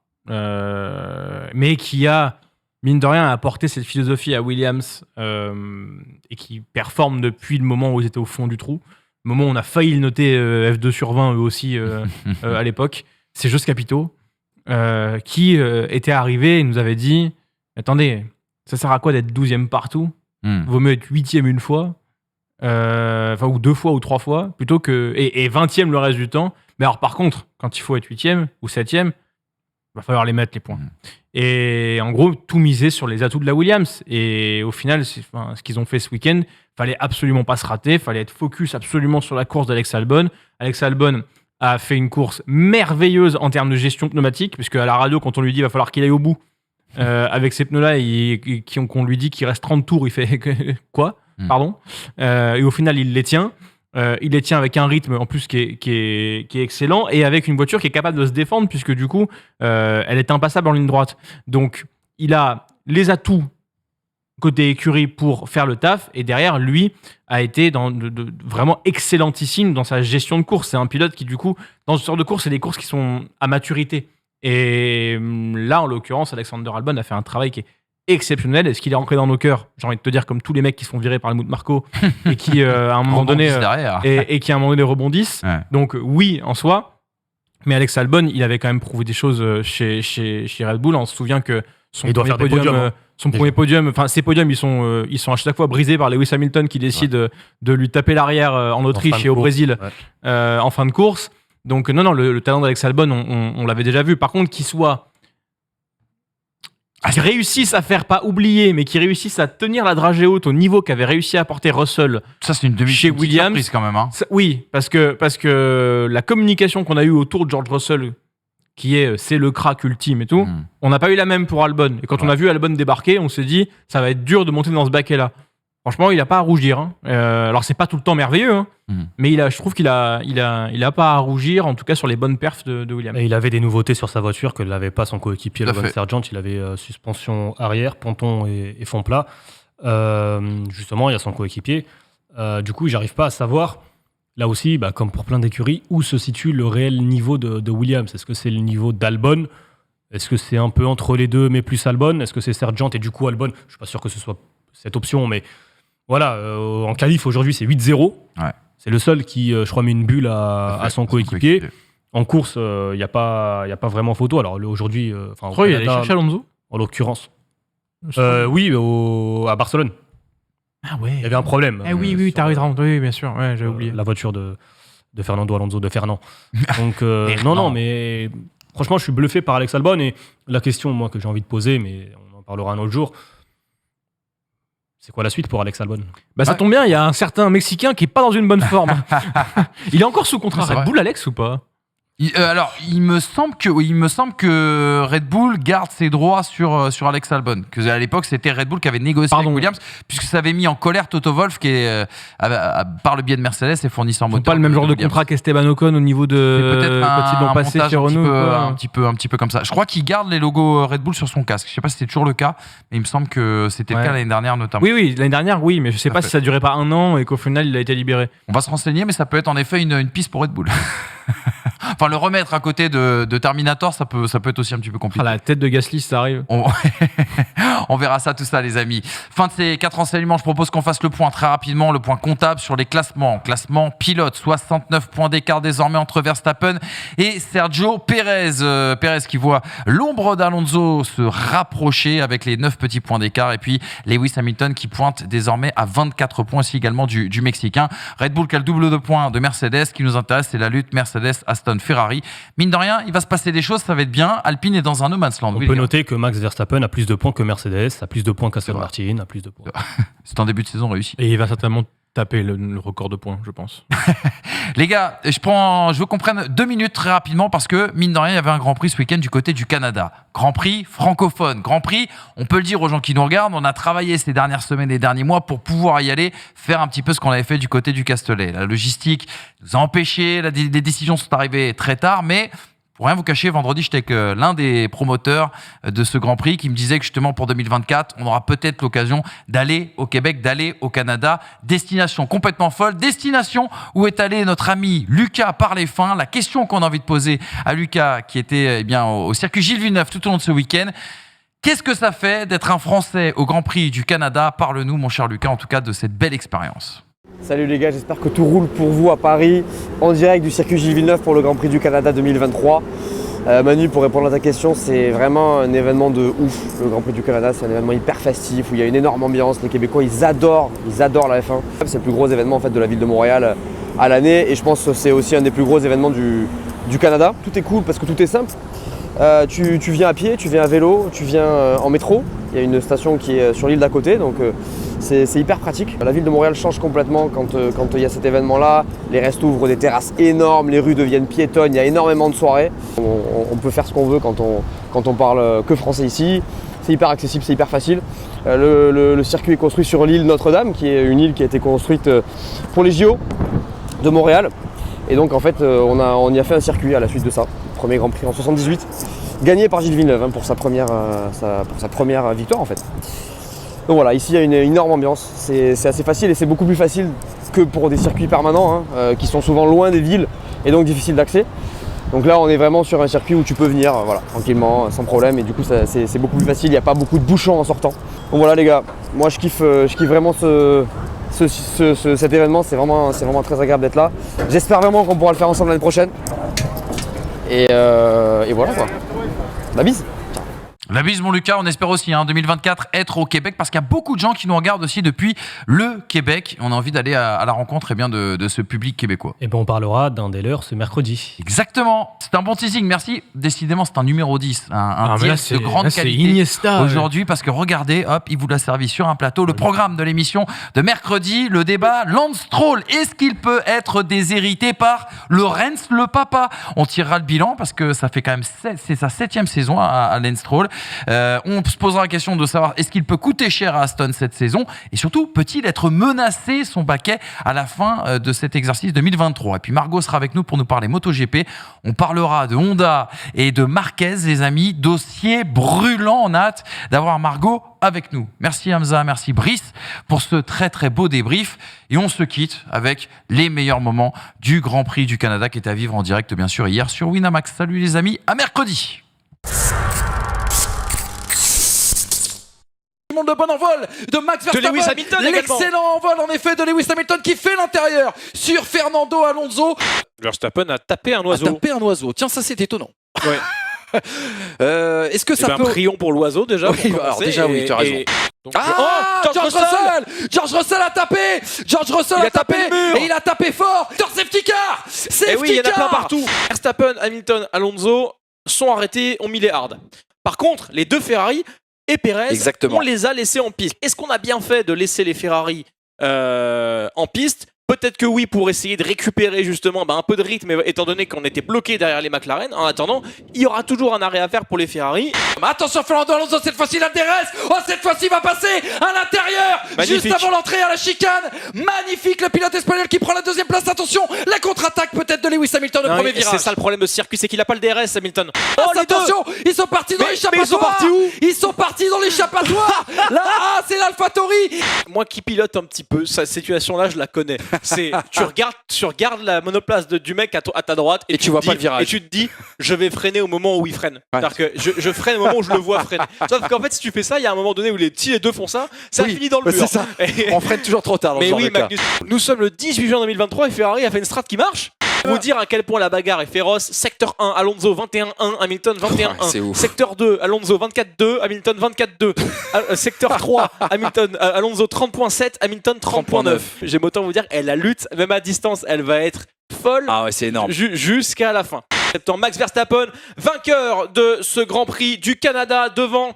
mais qui a, mine de rien, apporté cette philosophie à Williams et qui performe depuis le moment où ils étaient au fond du trou. Le moment où on a failli le noter F2 sur 20 eux aussi à l'époque. C'est Jost Capito qui était arrivé et nous avait dit « Attendez, ça sert à quoi d'être 12e partout ? Vaut mieux être 8e une fois, ou 2 fois ou 3 fois, plutôt que et 20e le reste du temps. Mais alors par contre, quand il faut être 8e ou 7e, il va falloir les mettre les points. Et en gros, tout miser sur les atouts de la Williams. Et au final, ce qu'ils ont fait ce week-end, fallait absolument pas se rater, fallait être focus absolument sur la course d'Alex Albon. Alex Albon a fait une course merveilleuse en termes de gestion pneumatique, puisque à la radio, quand on lui dit qu'il va falloir qu'il aille au bout, avec ces pneus-là, qu'on lui dit qu'il reste 30 tours, il fait quoi ? Pardon. Et au final, il les tient. Il les tient avec un rythme en plus qui est excellent et avec une voiture qui est capable de se défendre puisque du coup, elle est impassable en ligne droite. Donc, il a les atouts côté écurie pour faire le taf et derrière, lui, a été vraiment excellentissime dans sa gestion de course. C'est un pilote qui, du coup, dans ce genre de course, c'est des courses qui sont à maturité. Et là, en l'occurrence, Alexander Albon a fait un travail qui est exceptionnel. Est-ce qu'il est ancré dans nos cœurs ? J'ai envie de te dire, comme tous les mecs qui se font virer par Helmut Marko et qui, à un moment donné, et qui à un moment donné rebondissent. Ouais. Donc, oui, en soi. Mais Alex Albon, il avait quand même prouvé des choses chez Red Bull. On se souvient que son premier podium, enfin, ses podiums, ils sont à chaque fois brisés par Lewis Hamilton qui décide de lui taper l'arrière en Autriche et au Brésil en fin de course. Donc, non, le talent d'Alex Albon, on l'avait déjà vu. Par contre, qu'il réussissent à faire pas oublier, mais qui réussissent à tenir la dragée haute au niveau qu'avait réussi à apporter Russell. Ça, c'est une chez Williams surprise quand même. Hein. Oui, parce que la communication qu'on a eue autour de George Russell, c'est le crack ultime et tout, on n'a pas eu la même pour Albon. Et quand on a vu Albon débarquer, on s'est dit, ça va être dur de monter dans ce baquet-là. Franchement, il n'a pas à rougir. Hein. Alors, c'est pas tout le temps merveilleux, hein, mais je trouve qu'il a pas à rougir, en tout cas sur les bonnes perfs de Williams. Et il avait des nouveautés sur sa voiture que n'avait pas son coéquipier, Logan Sargent. Il avait suspension arrière, ponton et fond plat. Justement, il y a son coéquipier. Du coup, j'arrive pas à savoir là aussi, comme pour plein d'écuries, où se situe le réel niveau de Williams? Est-ce que c'est le niveau d'Albon? Est-ce que c'est un peu entre les deux, mais plus Albon? Est-ce que c'est Sargent et du coup Albon? Je suis pas sûr que ce soit cette option, mais voilà, en qualif aujourd'hui c'est 8-0. Ouais. C'est le seul qui, je crois, met une bulle à son coéquipier. En course, il n'y a pas vraiment photo. Alors aujourd'hui, je crois qu'il allait chercher Alonso. En l'occurrence. Oui, à Barcelone. Ah ouais. Il y avait un problème. Oui, t'as raison. Oui, bien sûr. Ouais, j'avais oublié. La voiture de Fernando Alonso, de Fernand. Donc, non, mais franchement, je suis bluffé par Alex Albon. Et la question, moi, que j'ai envie de poser, mais on en parlera un autre jour, c'est quoi la suite pour Alex Albon? Ça tombe bien, il y a un certain Mexicain qui est pas dans une bonne forme. Il est encore sous contrat Red Bull, Alex, ou pas? Alors, il me semble que Red Bull garde ses droits sur Alex Albon. Que à l'époque, c'était Red Bull qui avait négocié avec Williams, puisque ça avait mis en colère Toto Wolff, qui est par le biais de Mercedes et fournisseur moteur. Pas le même genre de contrat qu'Esteban Ocon au niveau de peut-être quand ils l'ont passé chez Renault. Un petit peu comme ça. Je crois qu'il garde les logos Red Bull sur son casque. Je sais pas si c'était toujours le cas, mais il me semble que c'était le cas l'année dernière notamment. Oui, l'année dernière, oui, mais je sais pas si ça durait pas un an et qu'au final il a été libéré. On va se renseigner, mais ça peut être en effet une piste pour Red Bull. Enfin, le remettre à côté de Terminator, ça peut être aussi un petit peu compliqué. La tête de Gasly, ça arrive. On verra ça, tout ça, les amis. Fin de ces 4 enseignements, je propose qu'on fasse le point très rapidement, le point comptable sur les classements. Classement pilote, 69 points d'écart désormais entre Verstappen et Sergio Pérez. Pérez qui voit l'ombre d'Alonso se rapprocher avec les 9 petits points d'écart. Et puis Lewis Hamilton qui pointe désormais à 24 points aussi également du Mexicain. Red Bull qui a le double de points de Mercedes. Ce qui nous intéresse, c'est la lutte Mercedes-Aston Ferrari. Mine de rien, il va se passer des choses, ça va être bien. Alpine est dans un no man's land. On peut noter que Max Verstappen a plus de points que Mercedes, a plus de points qu'Aston Martin, a plus de points. C'est un début de saison réussi. Et il va certainement taper le record de points, je pense. Les gars, je veux qu'on prenne 2 minutes très rapidement parce que, mine de rien, il y avait un Grand Prix ce week-end du côté du Canada. Grand Prix francophone. Grand Prix, on peut le dire aux gens qui nous regardent, on a travaillé ces dernières semaines et derniers mois pour pouvoir y aller, faire un petit peu ce qu'on avait fait du côté du Castellet. La logistique nous a empêchés, les décisions sont arrivées très tard, mais... Pour rien vous cacher, vendredi, j'étais avec l'un des promoteurs de ce Grand Prix qui me disait que justement pour 2024, on aura peut-être l'occasion d'aller au Québec, d'aller au Canada. Destination complètement folle. Destination où est allé notre ami Lucas par les fins. La question qu'on a envie de poser à Lucas, qui était au circuit Gilles Villeneuve tout au long de ce week-end. Qu'est-ce que ça fait d'être un Français au Grand Prix du Canada? Parle-nous, mon cher Lucas, en tout cas, de cette belle expérience. Salut les gars, j'espère que tout roule pour vous à Paris, en direct du circuit Gilles Villeneuve pour le Grand Prix du Canada 2023. Manu, pour répondre à ta question, c'est vraiment un événement de ouf. Le Grand Prix du Canada, c'est un événement hyper festif où il y a une énorme ambiance. Les Québécois, ils adorent la F1. C'est le plus gros événement en fait de la ville de Montréal à l'année et je pense que c'est aussi un des plus gros événements du Canada. Tout est cool parce que tout est simple. Tu viens à pied, tu viens à vélo, tu viens en métro. Il y a une station qui est sur l'île d'à côté, donc c'est hyper pratique. La ville de Montréal change complètement quand il y a cet événement-là. Les restos ouvrent des terrasses énormes, les rues deviennent piétonnes, il y a énormément de soirées. On peut faire ce qu'on veut quand on parle que français ici. C'est hyper accessible, c'est hyper facile. Le circuit est construit sur l'île Notre-Dame, qui est une île qui a été construite pour les JO de Montréal. Et donc en fait, on y a fait un circuit à la suite de ça. Premier Grand Prix en 78, gagné par Gilles Villeneuve pour sa première victoire en fait. Donc voilà, ici il y a une énorme ambiance, c'est assez facile et c'est beaucoup plus facile que pour des circuits permanents qui sont souvent loin des villes et donc difficiles d'accès. Donc là on est vraiment sur un circuit où tu peux venir tranquillement, sans problème et du coup c'est beaucoup plus facile, il n'y a pas beaucoup de bouchons en sortant. Donc voilà les gars, moi je kiffe vraiment cet événement, c'est vraiment très agréable d'être là. J'espère vraiment qu'on pourra le faire ensemble l'année prochaine. Et voilà quoi. La bise. La bise, mon Lucas, on espère aussi, 2024, être au Québec, parce qu'il y a beaucoup de gens qui nous regardent aussi depuis le Québec. On a envie d'aller à la rencontre de ce public québécois. Et on parlera d'un des leurs ce mercredi. Exactement, c'est un bon teasing, merci. Décidément, c'est un numéro 10, un 10 de grande qualité Iniesta, aujourd'hui, parce que regardez, hop, il vous l'a servi sur un plateau. Le programme de l'émission de mercredi, le débat, Lance Stroll, est-ce qu'il peut être déshérité par Lawrence le papa? On tirera le bilan, parce que ça fait quand même c'est sa 7e saison à Lance Stroll. On se posera la question de savoir est-ce qu'il peut coûter cher à Aston cette saison et surtout peut-il être menacé son baquet à la fin de cet exercice 2023. Et puis Margot sera avec nous pour nous parler MotoGP. On parlera de Honda et de Marquez, les amis. Dossier brûlant. On a hâte d'avoir Margot avec nous. Merci Hamza, merci Brice pour ce très très beau débrief. Et on se quitte avec les meilleurs moments du Grand Prix du Canada qui est à vivre en direct bien sûr hier sur Winamax. Salut les amis, à mercredi. De bon envol de Max Verstappen, l'excellent envol en effet de Lewis Hamilton qui fait l'intérieur sur Fernando Alonso. Verstappen a tapé un oiseau. Tiens, ça c'est étonnant. Ouais. Est-ce que ça peut... prions pour l'oiseau déjà. Oui, alors déjà oui, tu as raison. Donc, George Russell a tapé. George Russell a tapé et il a tapé fort. Safety car. Et oui, il y en a plein partout. Verstappen, Hamilton, Alonso sont arrêtés, ont mis les hards. Par contre, les deux Ferrari et Perez, on les a laissés en piste. Est-ce qu'on a bien fait de laisser les Ferrari en piste ? Peut-être que oui, pour essayer de récupérer justement un peu de rythme, étant donné qu'on était bloqué derrière les McLaren. En attendant, il y aura toujours un arrêt à faire pour les Ferrari. Mais attention, Fernando Alonso, cette fois-ci, il a DRS. Oh, cette fois-ci, il va passer à l'intérieur, juste avant l'entrée à la chicane. Magnifique, le pilote espagnol qui prend la deuxième place. Attention, la contre-attaque peut-être de Lewis Hamilton au premier virage. C'est ça le problème de ce circuit, c'est qu'il n'a pas le DRS, Hamilton. Oh, attention, ils sont partis dans l'échappatoire. Ils sont partis où? Ils sont partis dans l'échappatoire. Là, c'est l'AlphaTauri. Moi qui pilote un petit peu, cette situation-là, je la connais. C'est tu regardes la monoplace du mec à ta droite et tu vois pas le virage. Et tu te dis, je vais freiner au moment où il freine. Ouais. C'est-à-dire que je freine au moment où je le vois freiner. Sauf qu'en fait, si tu fais ça, il y a un moment donné où si les deux font ça, ça finit dans le mur. C'est ça. On freine toujours trop tard. Mais oui, Magnus, nous sommes le 18 juin 2023 et Ferrari a fait une strat qui marche. Pour vous dire à quel point la bagarre est féroce. Secteur 1, Alonso 21-1, Hamilton 21-1. Secteur 2, Alonso 24-2, Hamilton 24-2. Secteur 3, Alonso 30.7, Hamilton 30.9. J'aime autant vous dire, la lutte, même à distance, elle va être folle. Ah ouais, c'est énorme. Jusqu'à la fin. Max Verstappen, vainqueur de ce Grand Prix du Canada devant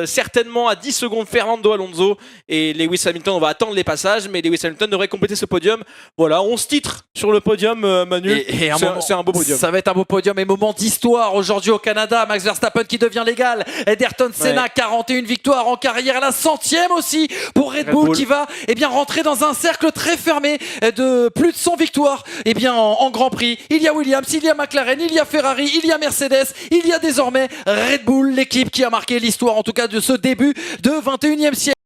certainement à 10 secondes Fernando Alonso et Lewis Hamilton. On va attendre les passages, mais Lewis Hamilton devrait compléter ce podium. Voilà, 11 titres sur le podium, Manu. C'est un beau podium. Ça va être un beau podium et moment d'histoire aujourd'hui au Canada. Max Verstappen qui devient légal. d'Ayrton Senna, 41 victoires en carrière. La 100e aussi pour Red Bull qui va rentrer dans un cercle très fermé de plus de 100 victoires en Grand Prix. Il y a Williams, il y a McLaren, il y a Ferrari, il y a Mercedes, il y a désormais Red Bull, l'équipe qui a marqué l'histoire en tout cas de ce début de 21e siècle.